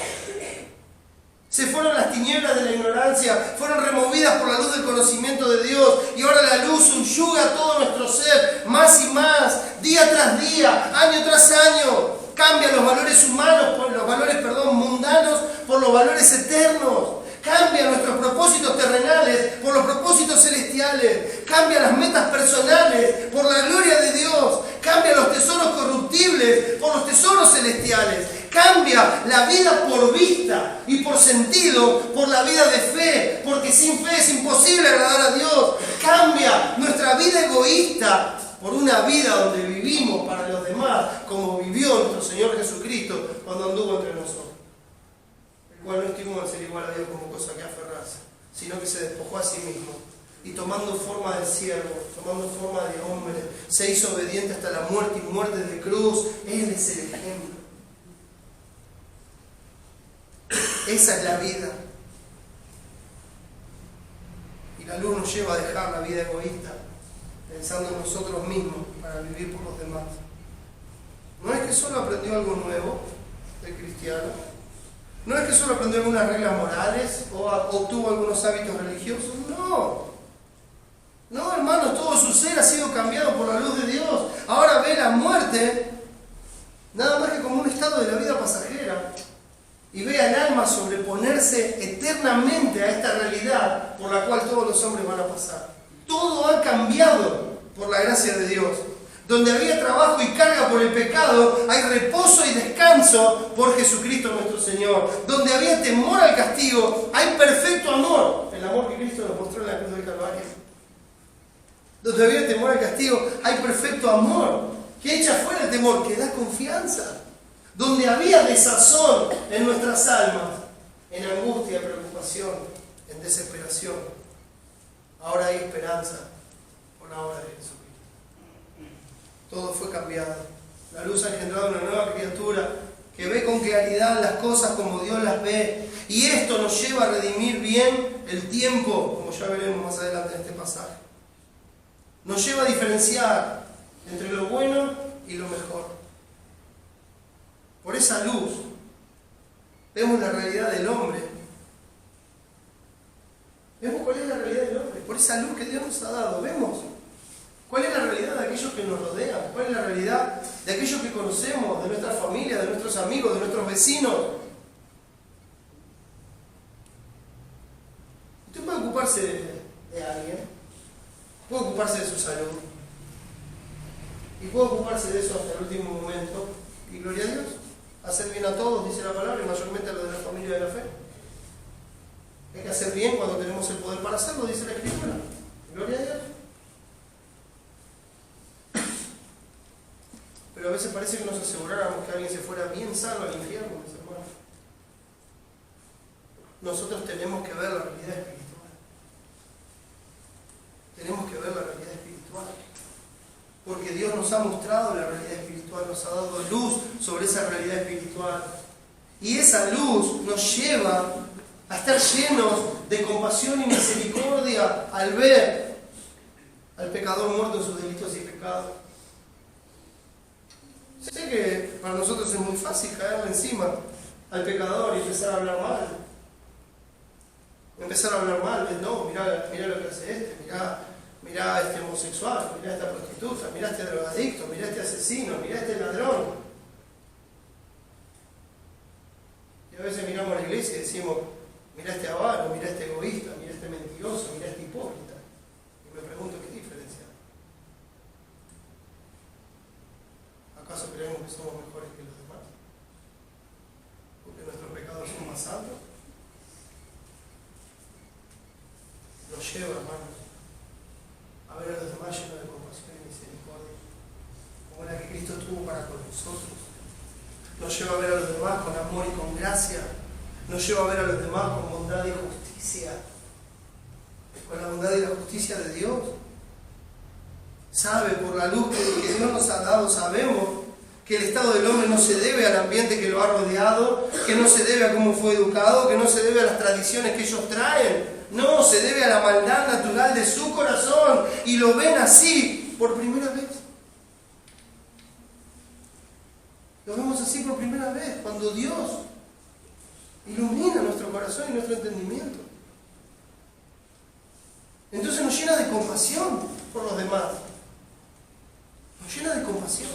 Se fueron las tinieblas de la ignorancia, fueron removidas por la luz del conocimiento de Dios, y ahora la luz subyuga todo nuestro ser, más y más, día tras día, año tras año. Cambia los valores humanos por los valores, mundanos por los valores eternos. Cambia nuestros propósitos terrenales por los propósitos celestiales. Cambia las metas personales por la gloria de Dios. Cambia los tesoros corruptibles por los tesoros celestiales. Cambia la vida por vista y por sentido por la vida de fe, porque sin fe es imposible agradar a Dios. Cambia nuestra vida egoísta por una vida donde vivimos para los demás, como vivió nuestro Señor Jesucristo cuando anduvo entre nosotros. El cual no estimó el ser igual a Dios como cosa que aferrarse, sino que se despojó a sí mismo, y tomando forma de siervo, tomando forma de hombre, se hizo obediente hasta la muerte, y muerte de cruz. Él es el ejemplo. Esa es la vida. Y la luz nos lleva a dejar la vida egoísta, pensando en nosotros mismos para vivir por los demás. No es que solo aprendió algo nuevo del cristiano, no es que solo aprendió algunas reglas morales o obtuvo algunos hábitos religiosos. No, hermanos, todo su ser ha sido cambiado por la luz de Dios. Ahora ve la muerte nada más que como un estado de la vida pasajera, y ve al alma sobreponerse eternamente a esta realidad por la cual todos los hombres van a pasar. Todo ha cambiado por la gracia de Dios. Donde había trabajo y carga por el pecado, hay reposo y descanso por Jesucristo nuestro Señor. Donde había temor al castigo, hay perfecto amor, el amor que Cristo nos mostró en la cruz del Calvario. Donde había temor al castigo, hay perfecto amor, que echa fuera el temor, que da confianza. Donde había desazón en nuestras almas, en angustia, preocupación, en desesperación, ahora hay esperanza por la obra de Jesucristo. Todo fue cambiado. La luz ha engendrado una nueva criatura que ve con claridad las cosas como Dios las ve. Y esto nos lleva a redimir bien el tiempo, como ya veremos más adelante en este pasaje. Nos lleva a diferenciar entre lo bueno y lo mejor. Por esa luz vemos la realidad del hombre. Vemos cuál es la realidad del hombre. Por esa luz que Dios nos ha dado, vemos cuál es la realidad de aquellos que nos rodean, cuál es la realidad de aquellos que conocemos, de nuestra familia, de nuestros amigos, de nuestros vecinos. Usted puede ocuparse de alguien, acordarse de eso hasta el último momento. Y gloria a Dios. Hacer bien a todos, dice la palabra, y mayormente a los de la familia de la fe. Hay que hacer bien cuando tenemos el poder para hacerlo, dice la Escritura. Gloria a Dios. Pero a veces parece que nos aseguráramos que alguien se fuera bien sano al infierno, mis hermanos. Nosotros tenemos que ver la realidad espiritual. Tenemos que ver la realidad espiritual. Porque Dios nos ha mostrado la realidad espiritual, nos ha dado luz sobre esa realidad espiritual. Y esa luz nos lleva a estar llenos de compasión y misericordia al ver al pecador muerto en sus delitos y pecados. Sé que para nosotros es muy fácil caerle encima al pecador y empezar a hablar mal. No, mirá lo que hace este, mirá este homosexual, mirá esta prostituta, mirá este drogadicto, mirá este asesino, mirá este ladrón. Y a veces miramos a la iglesia y decimos, mirá este avaro, mirá este egoísta, mirá este mentiroso, mirá este hipócrita. Y me pregunto, ¿qué diferencia? ¿Acaso creemos que somos mejores que los demás? ¿Porque nuestros pecados son más santos? Nos lleva, hermanos, a ver a los demás llenos de compasión y misericordia, como la que Cristo tuvo para con nosotros. Nos lleva a ver a los demás con amor y con gracia. Nos lleva a ver a los demás con bondad y justicia. Con la bondad y la justicia de Dios. Sabe, por la luz que Dios nos ha dado, sabemos que el estado del hombre no se debe al ambiente que lo ha rodeado, que no se debe a cómo fue educado, que no se debe a las tradiciones que ellos traen. No, se debe a la maldad natural de su corazón. Y lo ven así por primera vez. Lo vemos así por primera vez, cuando Dios ilumina nuestro corazón y nuestro entendimiento. Entonces nos llena de compasión por los demás. Nos llena de compasión.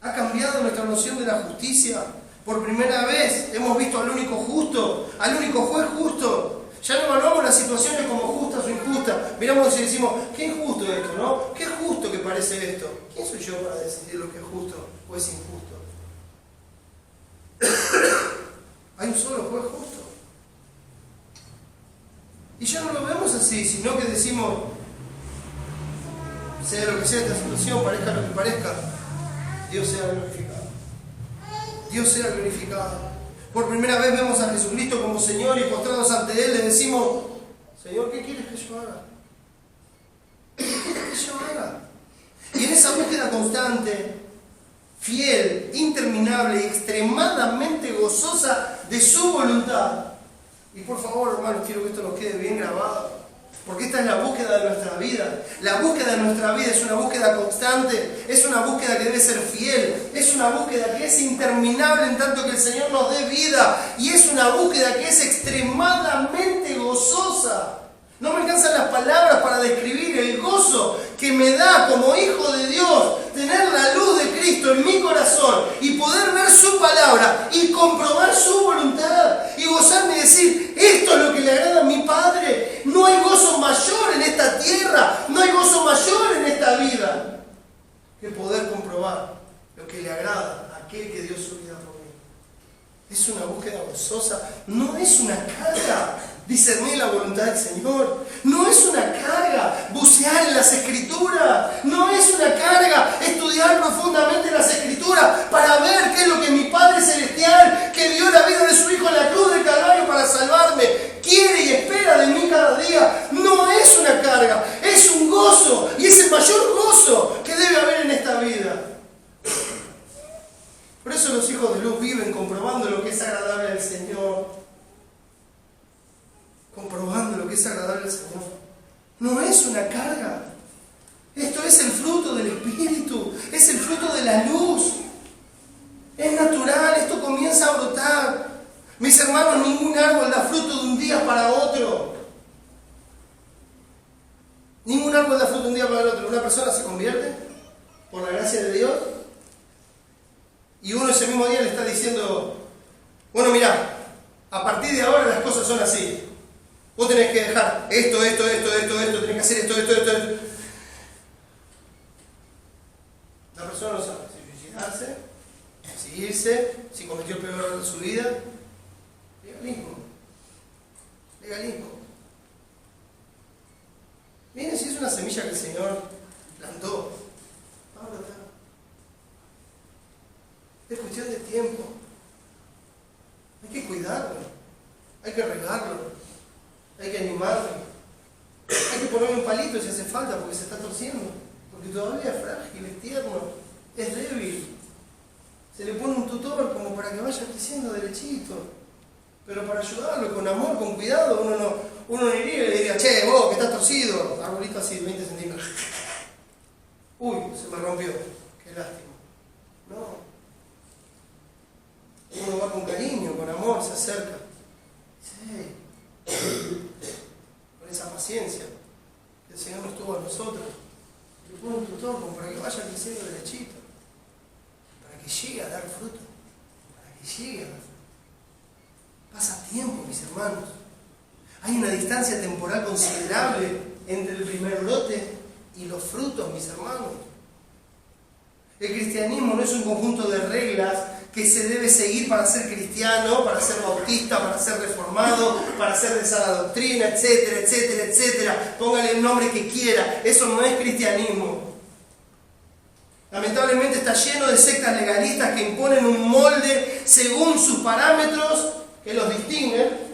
Ha cambiado nuestra noción de la justicia. Por primera vez hemos visto al único justo, al único juez justo. Ya no evaluamos las situaciones como justas o injustas. Miramos y decimos, qué injusto esto, ¿no? Qué justo que parece esto. ¿Quién soy yo para decidir lo que es justo o es injusto? Hay un solo juez justo. Y ya no lo vemos así, sino que decimos, sea lo que sea esta situación, parezca lo que parezca, Dios sea glorificado. Dios sea glorificado. Por primera vez vemos a Jesucristo como Señor y postrados ante Él le decimos, Señor, ¿qué quieres que yo haga? ¿Qué quieres que yo haga? Y en esa búsqueda constante, fiel, interminable y extremadamente gozosa de su voluntad. Y por favor, hermanos, quiero que esto nos quede bien grabado. Porque esta es la búsqueda de nuestra vida. La búsqueda de nuestra vida es una búsqueda constante, es una búsqueda que debe ser fiel, es una búsqueda que es interminable en tanto que el Señor nos dé vida, y es una búsqueda que es extremadamente gozosa. No me alcanzan las palabras para describir el gozo que me da como hijo de Dios tener la luz de Cristo en mi corazón y poder ver su palabra y comprobar su voluntad y gozarme y decir, esto es lo que le agrada a mi Padre. No hay gozo mayor en esta tierra, no hay gozo mayor en esta vida que poder comprobar lo que le agrada a aquel que dio su vida por mí. Es una búsqueda gozosa, no es una carga. Discernir la voluntad del Señor. No es una carga bucear en las Escrituras. No es una carga estudiar profundamente las Escrituras para ver qué es lo que mi Padre Celestial, que dio la vida de su Hijo en la cruz del Calvario para salvarme, quiere y espera de mí cada día. No es una carga, es un gozo. Y es el mayor gozo que debe haber en esta vida. Por eso los hijos de luz viven comprobando lo que es agradable al Señor. Comprobando lo que es agradable al Señor. No es una carga. Esto es el fruto del Espíritu. Es el fruto de la luz. Es natural. Esto comienza a brotar. Mis hermanos, ningún árbol da fruto de un día para otro. Ningún árbol da fruto de un día para el otro. Una persona se convierte por la gracia de Dios y uno ese mismo día le está diciendo, bueno, mira, a partir de ahora las cosas son así. Vos tenés que dejar esto, tenés que hacer esto. suicidarse, si irse, si cometió el peor error de su vida. Legalismo. Legalismo. Miren si es una semilla que el Señor plantó. Ahora está. Es cuestión de tiempo. Hay que cuidarlo. Hay que regarlo. Hay que animarlo. Hay que ponerle un palito si hace falta porque se está torciendo. Porque todavía es frágil, es tierno, es débil. Se le pone un tutor como para que vaya creciendo derechito. Pero para ayudarlo con amor, con cuidado, uno no iría y le diría, che, vos que estás torcido, arbolito así, 20 centímetros. Uy, se me rompió, qué lástima. No. Uno va con cariño, con amor, se acerca. Sí. Con esa paciencia que el Señor nos tuvo a nosotros. Le pone un tutor como para que vaya creciendo derechito. Para que llegue a dar fruto. Para que llegue a dar fruto. Pasa tiempo, mis hermanos. Hay una distancia temporal considerable entre el primer brote y los frutos, mis hermanos. El cristianismo no es un conjunto de reglas que se debe seguir para ser cristiano, para ser bautista, para ser reformado, para ser de sana doctrina, etcétera, etcétera, etcétera. Póngale el nombre que quiera. Eso no es cristianismo. Lamentablemente está lleno de sectas legalistas que imponen un molde según sus parámetros que los distinguen.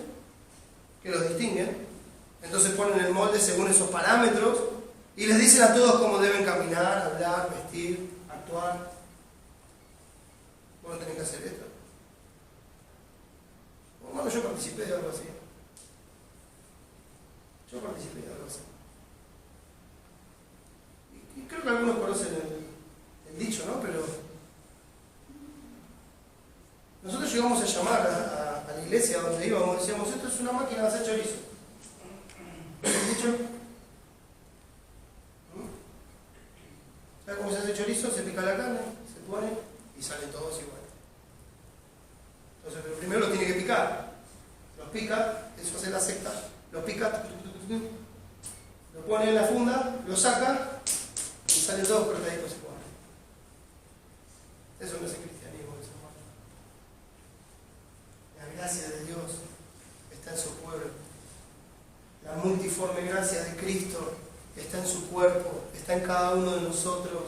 Entonces ponen el molde según esos parámetros y les dicen a todos cómo deben caminar, hablar, vestir, actuar. Vos no tenés que hacer esto. Bueno, yo participé de algo así. Y creo que algunos conocen el dicho, ¿no? Pero nosotros llegamos a llamar a la iglesia donde íbamos, decíamos, esto es una máquina de hacer chorizo. ¿El dicho? ¿Sabes cómo se hace chorizo? Se pica la carne, se pone y salen todos igual. Entonces, pero primero lo tiene que picar. Los pica, eso hace la secta. Los pica, lo pone en la funda, lo saca y salen todos cortaditos igual. Eso no es el cristianismo, eso. La gracia de Dios está en su pueblo. La multiforme gracia de Cristo está en su cuerpo, está en cada uno de nosotros.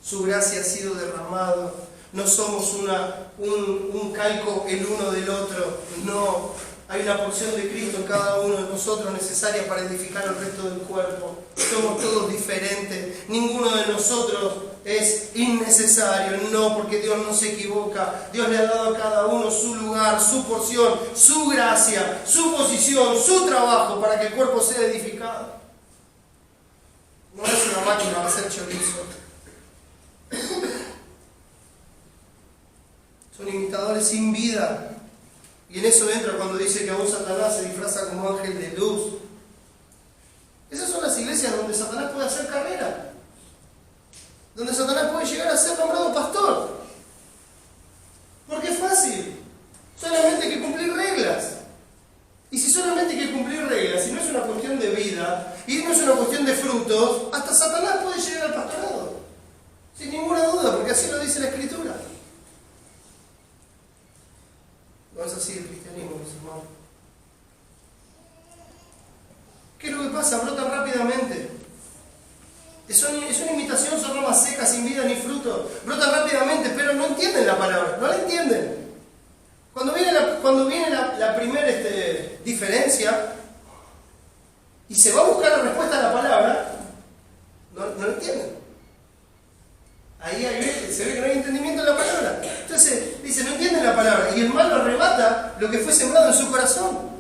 Su gracia ha sido derramado. No somos un calco el uno del otro. No, hay una porción de Cristo en cada uno de nosotros necesaria para edificar el resto del cuerpo. Somos todos diferentes. Ninguno de nosotros es innecesario. No, porque Dios no se equivoca. Dios le ha dado a cada uno su lugar, su porción, su gracia, su posición, su trabajo para que el cuerpo sea edificado. No es una máquina para hacer chorizo. Son imitadores sin vida. Y en eso entra cuando dice que aún Satanás se disfraza como ángel de luz. Esas son las iglesias donde Satanás puede hacer carrera. Donde Satanás puede llegar a ser nombrado pastor. Porque es fácil. Solamente hay que cumplir reglas. Y si solamente hay que cumplir reglas, y no es una cuestión de vida, y no es una cuestión de frutos, hasta Satanás puede llegar al pastorado. Sin ninguna duda, porque así lo dice la Escritura. No es así el cristianismo, mis hermanos. ¿Qué es lo que pasa? Brotan rápidamente. Es una imitación, son ramas secas, sin vida ni fruto. Brotan rápidamente, pero no entienden la palabra, no la entienden. Cuando viene la primera diferencia y se va a buscar la respuesta a la palabra, no la entienden. Ahí se ve que no hay entendimiento de la palabra. Entonces dice, no entienden la palabra. Y el mal lo arrebata lo que fue sembrado en su corazón.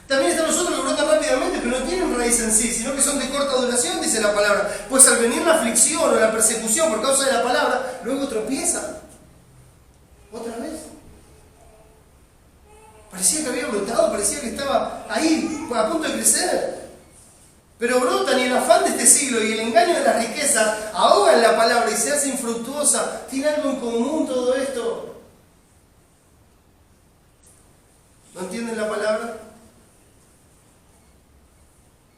También están los otros que brotan rápidamente, pero no tienen raíz en sí, sino que son de corta duración, dice la palabra. Pues al venir la aflicción o la persecución por causa de la palabra, luego tropiezan. ¿Otra vez? Parecía que había brotado, parecía que estaba ahí, a punto de crecer. Pero brotan y el afán de este siglo y el engaño de las riquezas ahogan la palabra y se hace infructuosa. ¿Tiene algo en común todo esto? ¿No entienden la palabra?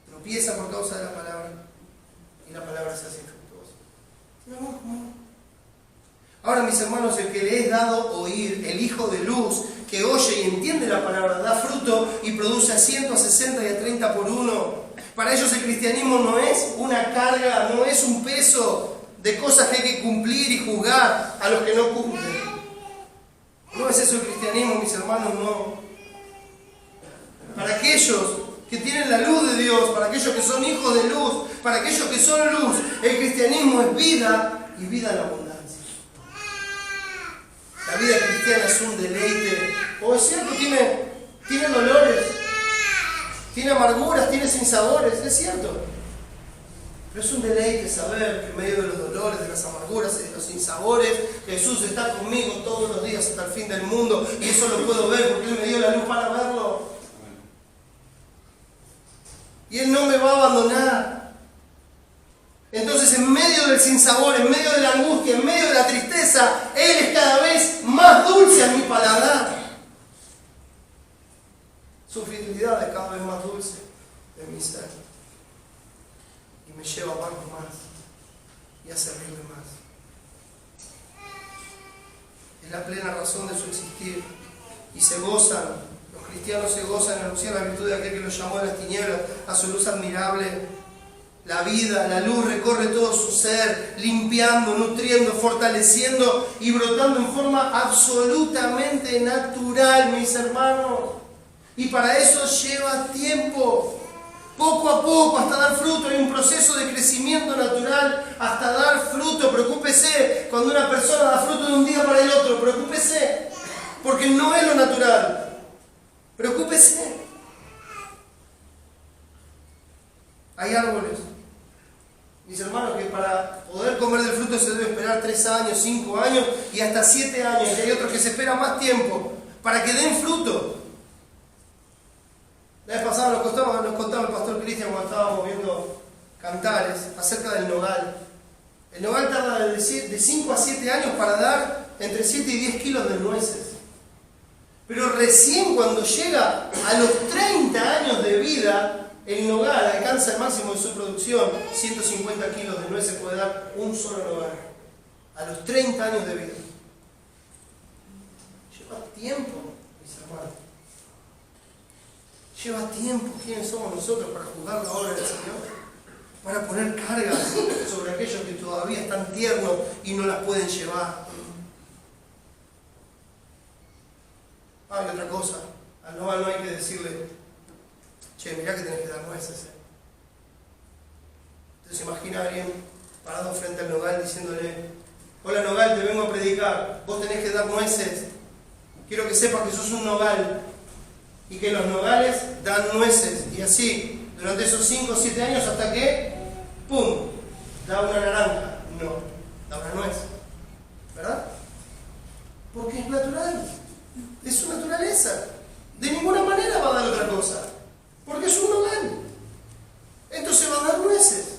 Tropieza por causa de la palabra y la palabra se hace infructuosa. ¿Tiene algo en común? Ahora, mis hermanos, el que le es dado oír, el Hijo de luz, que oye y entiende la palabra, da fruto y produce a 100, a 60 y a 30 por uno. Para ellos el cristianismo no es una carga, no es un peso de cosas que hay que cumplir y juzgar a los que no cumplen. No es eso el cristianismo, mis hermanos, no. Para aquellos que tienen la luz de Dios, para aquellos que son hijos de luz, para aquellos que son luz, el cristianismo es vida y vida en abundancia. La vida cristiana es un deleite. O es cierto, tiene dolores, tiene amarguras, tiene sinsabores, es cierto. Pero es un deleite saber que en medio de los dolores, de las amarguras y de los sinsabores, Jesús está conmigo todos los días hasta el fin del mundo. Y eso lo puedo ver porque Él me dio la luz para verlo. Y Él no me va a abandonar. Entonces, en medio del sinsabor, en medio de la angustia, en medio de la tristeza, Él es cada vez más dulce a mi paladar. Su fidelidad es cada vez más dulce en mi ser. Y me lleva a amarlo más y a servirle más. Es la plena razón de su existir. Y se gozan, los cristianos se gozan en anunciar la virtud de aquel que los llamó de las tinieblas a su luz admirable. La vida, la luz recorre todo su ser, limpiando, nutriendo, fortaleciendo y brotando en forma absolutamente natural, mis hermanos. Y para eso lleva tiempo, poco a poco, hasta dar fruto. Hay un proceso de crecimiento natural hasta dar fruto. Preocúpese cuando una persona da fruto de un día para el otro, preocúpese, porque no es lo natural. Preocúpese. Hay árboles, mis hermanos, que para poder comer del fruto se debe esperar 3 años, 5 años y hasta 7 años. Y hay otros que se esperan más tiempo para que den fruto. La vez pasada nos contaba el pastor Cristian cuando estábamos viendo cantares acerca del nogal. El nogal tarda de 5 a 7 años para dar entre 7 y 10 kilos de nueces. Pero recién cuando llega a los 30 años de vida, el nogal alcanza el máximo de su producción. 150 kilos de nueces puede dar un solo nogal. A los 30 años de vida. Lleva tiempo, mis hermanos. Lleva tiempo. ¿Quiénes somos nosotros para juzgar la obra del Señor? Para poner cargas sobre aquellos que todavía están tiernos y no las pueden llevar. Hay otra cosa. Al nogal no hay que decirle: che, mirá que tenés que dar nueces. Entonces imagina a alguien parado frente al nogal diciéndole: hola nogal, te vengo a predicar, vos tenés que dar nueces. Quiero que sepas que sos un nogal y que los nogales dan nueces. Y así, durante esos 5 o 7 años hasta que, ¡pum!, da una naranja. No, da una nuez. ¿Verdad? Porque es natural. Es su naturaleza. De ninguna manera va a dar otra cosa. Porque es un nogal. Entonces va a dar nueces.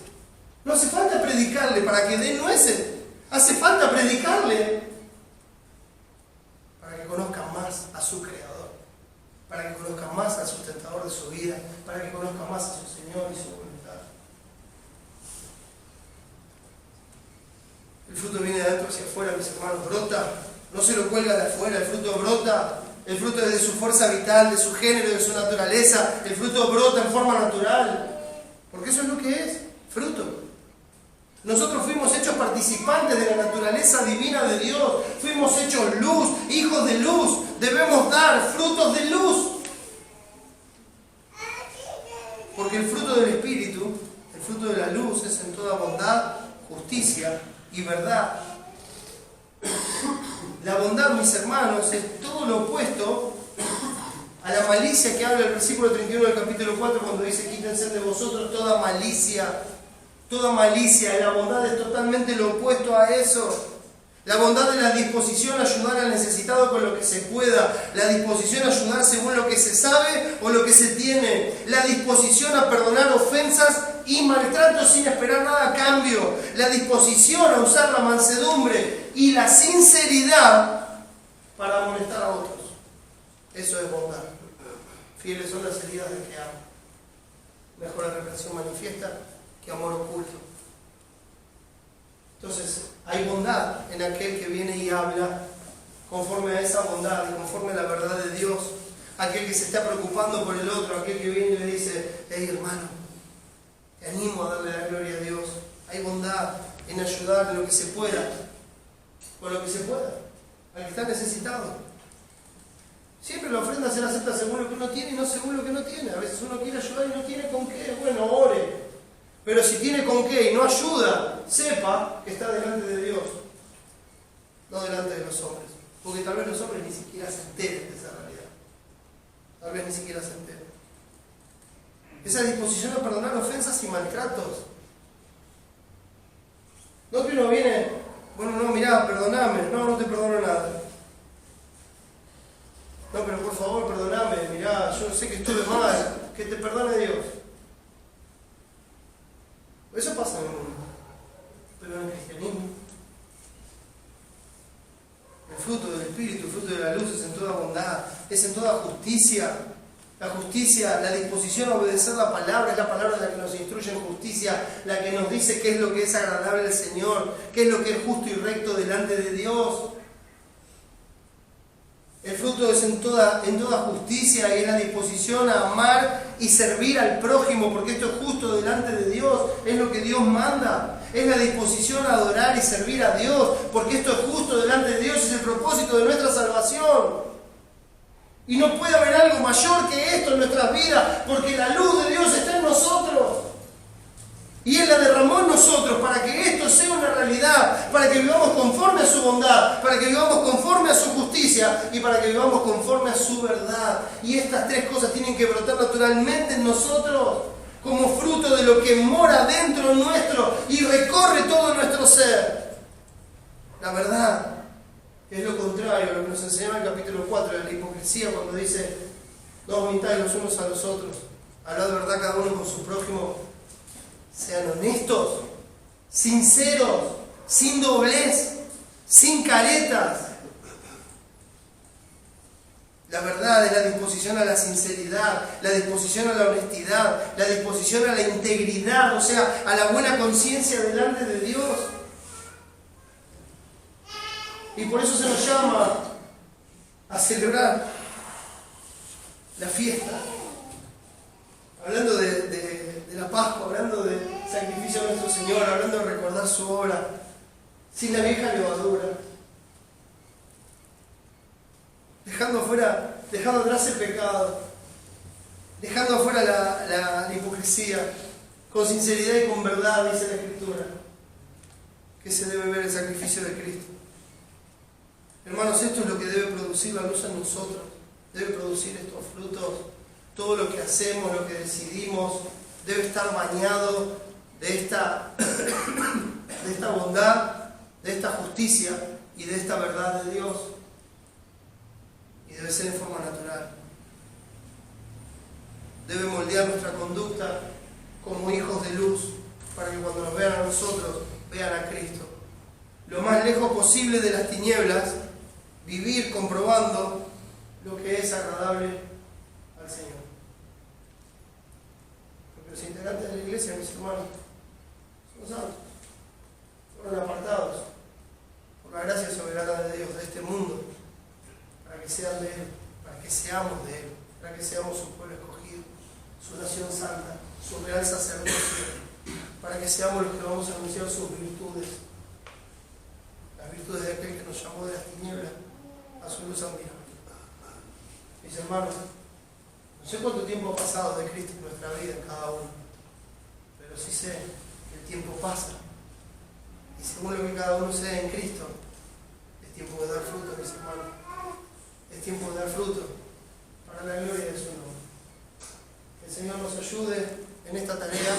No hace falta predicarle para que dé nueces. Hace falta predicarle para que conozcan más a su Creador. Para que conozcan más al sustentador de su vida. Para que conozcan más a su Señor y su voluntad. El fruto viene de adentro hacia afuera, mis hermanos. Brota. No se lo cuelga de afuera. El fruto brota. El fruto es de su fuerza vital, de su género, de su naturaleza. El fruto brota en forma natural. Porque eso es lo que es, fruto. Nosotros fuimos hechos participantes de la naturaleza divina de Dios. Fuimos hechos luz, hijos de luz. Debemos dar frutos de luz. Porque el fruto del Espíritu, el fruto de la luz, es en toda bondad, justicia y verdad. La bondad, mis hermanos, es todo lo opuesto a la malicia que habla el versículo 31 del capítulo 4 cuando dice: quítense de vosotros toda malicia. Toda malicia. Y la bondad es totalmente lo opuesto a eso. La bondad es la disposición a ayudar al necesitado con lo que se pueda. La disposición a ayudar según lo que se sabe o lo que se tiene. La disposición a perdonar ofensas y maltratos sin esperar nada a cambio. La disposición a usar la mansedumbre y la sinceridad para amonestar a otros. Eso es bondad. Fieles son las heridas del que ama. Mejor la reprensión manifiesta que amor oculto. Entonces, hay bondad en aquel que viene y habla conforme a esa bondad, conforme a la verdad de Dios. Aquel que se está preocupando por el otro, aquel que viene y le dice: hey hermano, te animo a darle la gloria a Dios. Hay bondad en ayudar en lo que se pueda, con lo que se pueda, al que está necesitado. Siempre la ofrenda se la acepta según lo que uno tiene y no según lo que no tiene. A veces uno quiere ayudar y no tiene con qué. Bueno, ore. Pero si tiene con qué y no ayuda, sepa que está delante de Dios, no delante de los hombres. Porque tal vez los hombres ni siquiera se enteren de esa realidad. Tal vez ni siquiera se enteren. Esa disposición a perdonar ofensas y maltratos. No que uno viene, bueno, no, mirá, perdoname. No te perdono nada. No, pero por favor, perdoname. Mirá, yo sé que estuve mal. Que te perdone Dios. Eso pasa en el mundo. Pero en el cristianismo, el fruto del Espíritu, el fruto de la luz es en toda bondad, es en toda justicia. La justicia, la disposición a obedecer la palabra, es la palabra la que nos instruye en justicia, la que nos dice qué es lo que es agradable al Señor, qué es lo que es justo y recto delante de Dios. El fruto es en toda justicia y es la disposición a amar y servir al prójimo, porque esto es justo delante de Dios, es lo que Dios manda. Es la disposición a adorar y servir a Dios, porque esto es justo delante de Dios, es el propósito de nuestra salvación. Y no puede haber algo mayor que esto en nuestras vidas, porque la luz de Dios está en nosotros. Y Él la derramó en nosotros para que esto sea una realidad, para que vivamos conforme a su bondad, para que vivamos conforme a su justicia y para que vivamos conforme a su verdad. Y estas tres cosas tienen que brotar naturalmente en nosotros como fruto de lo que mora dentro nuestro y recorre todo nuestro ser. La verdad es lo contrario a lo que nos enseñaba en el capítulo 4 de la hipocresía, cuando dice: no os mintáis los unos a los otros, hablad de verdad cada uno con su prójimo. Sean honestos, sinceros, sin doblez, sin caretas. La verdad es la disposición a la sinceridad, la disposición a la honestidad, la disposición a la integridad, o sea, a la buena conciencia delante de Dios. Y por eso se nos llama a celebrar la fiesta. Hablando de la Pascua, hablando del sacrificio de nuestro Señor, hablando de recordar su obra, sin la vieja levadura, dejando atrás el pecado, dejando afuera la hipocresía, con sinceridad y con verdad, dice la Escritura, que se debe ver el sacrificio de Cristo. Hermanos, esto es lo que debe producir la luz en nosotros, debe producir estos frutos. Todo lo que hacemos, lo que decidimos, debe estar bañado de esta bondad, de esta justicia y de esta verdad de Dios. Y debe ser en forma natural. Debe moldear nuestra conducta como hijos de luz, para que cuando nos vean a nosotros, vean a Cristo. Lo más lejos posible de las tinieblas, vivir comprobando lo que es agradable al Señor. Los integrantes de la iglesia, mis hermanos, son santos, fueron apartados por la gracia soberana de Dios, de este mundo, para que sean de Él, para que seamos de Él, para que seamos su pueblo escogido, su nación santa, su real sacerdocio, para que seamos los que vamos a anunciar sus virtudes, las virtudes de aquel que nos llamó de las tinieblas a su luz admirable. Mis hermanos, no sé cuánto tiempo ha pasado de Cristo en nuestra vida, en cada uno, pero sí sé que el tiempo pasa. Y según lo que cada uno sea en Cristo, es tiempo de dar fruto, mis hermanos. Es tiempo de dar fruto para la gloria de su nombre. Que el Señor nos ayude en esta tarea,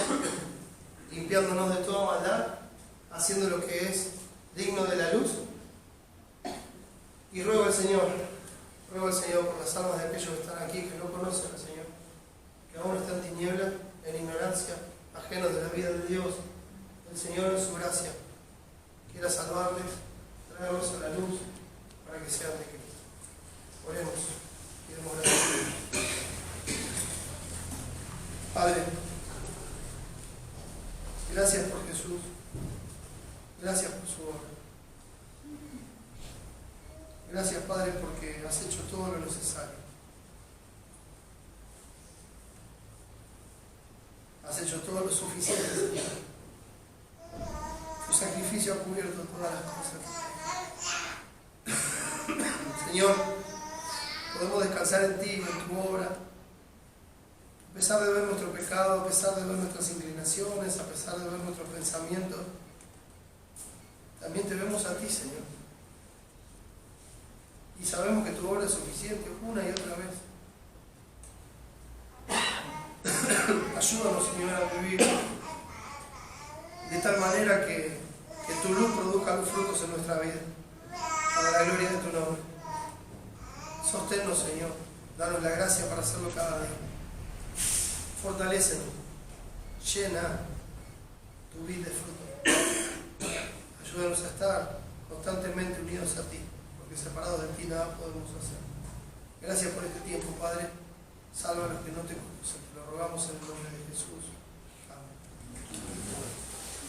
limpiándonos de toda maldad, haciendo lo que es digno de la luz. Y ruego al Señor por las almas de aquellos que están aquí, que no conocen al Señor, que aún están en tinieblas, en ignorancia, ajenos de la vida de Dios. El Señor en su gracia quiera salvarles, traerlos a la luz, para que sean de Cristo. Oremos y demos gracias. Padre, gracias por Jesús. Gracias Gracias, Padre, porque has hecho todo lo necesario. Has hecho todo lo suficiente, Señor. Tu sacrificio ha cubierto todas las cosas. Señor, podemos descansar en ti, en tu obra. A pesar de ver nuestro pecado, a pesar de ver nuestras inclinaciones, a pesar de ver nuestros pensamientos, también te vemos a ti, Señor. Y sabemos que tu obra es suficiente una y otra vez. Ayúdanos, Señor, a vivir de tal manera que tu luz produzca los frutos en nuestra vida, para la gloria de tu nombre. Sosténnos, Señor. Danos la gracia para hacerlo cada día. Fortalécenos. Llena tu vida de fruto. Ayúdanos a estar constantemente unidos a ti, porque separados de ti nada podemos hacer. Gracias por este tiempo, Padre. Salva a los que no te conocen. Te lo rogamos en el nombre de Jesús. Amén.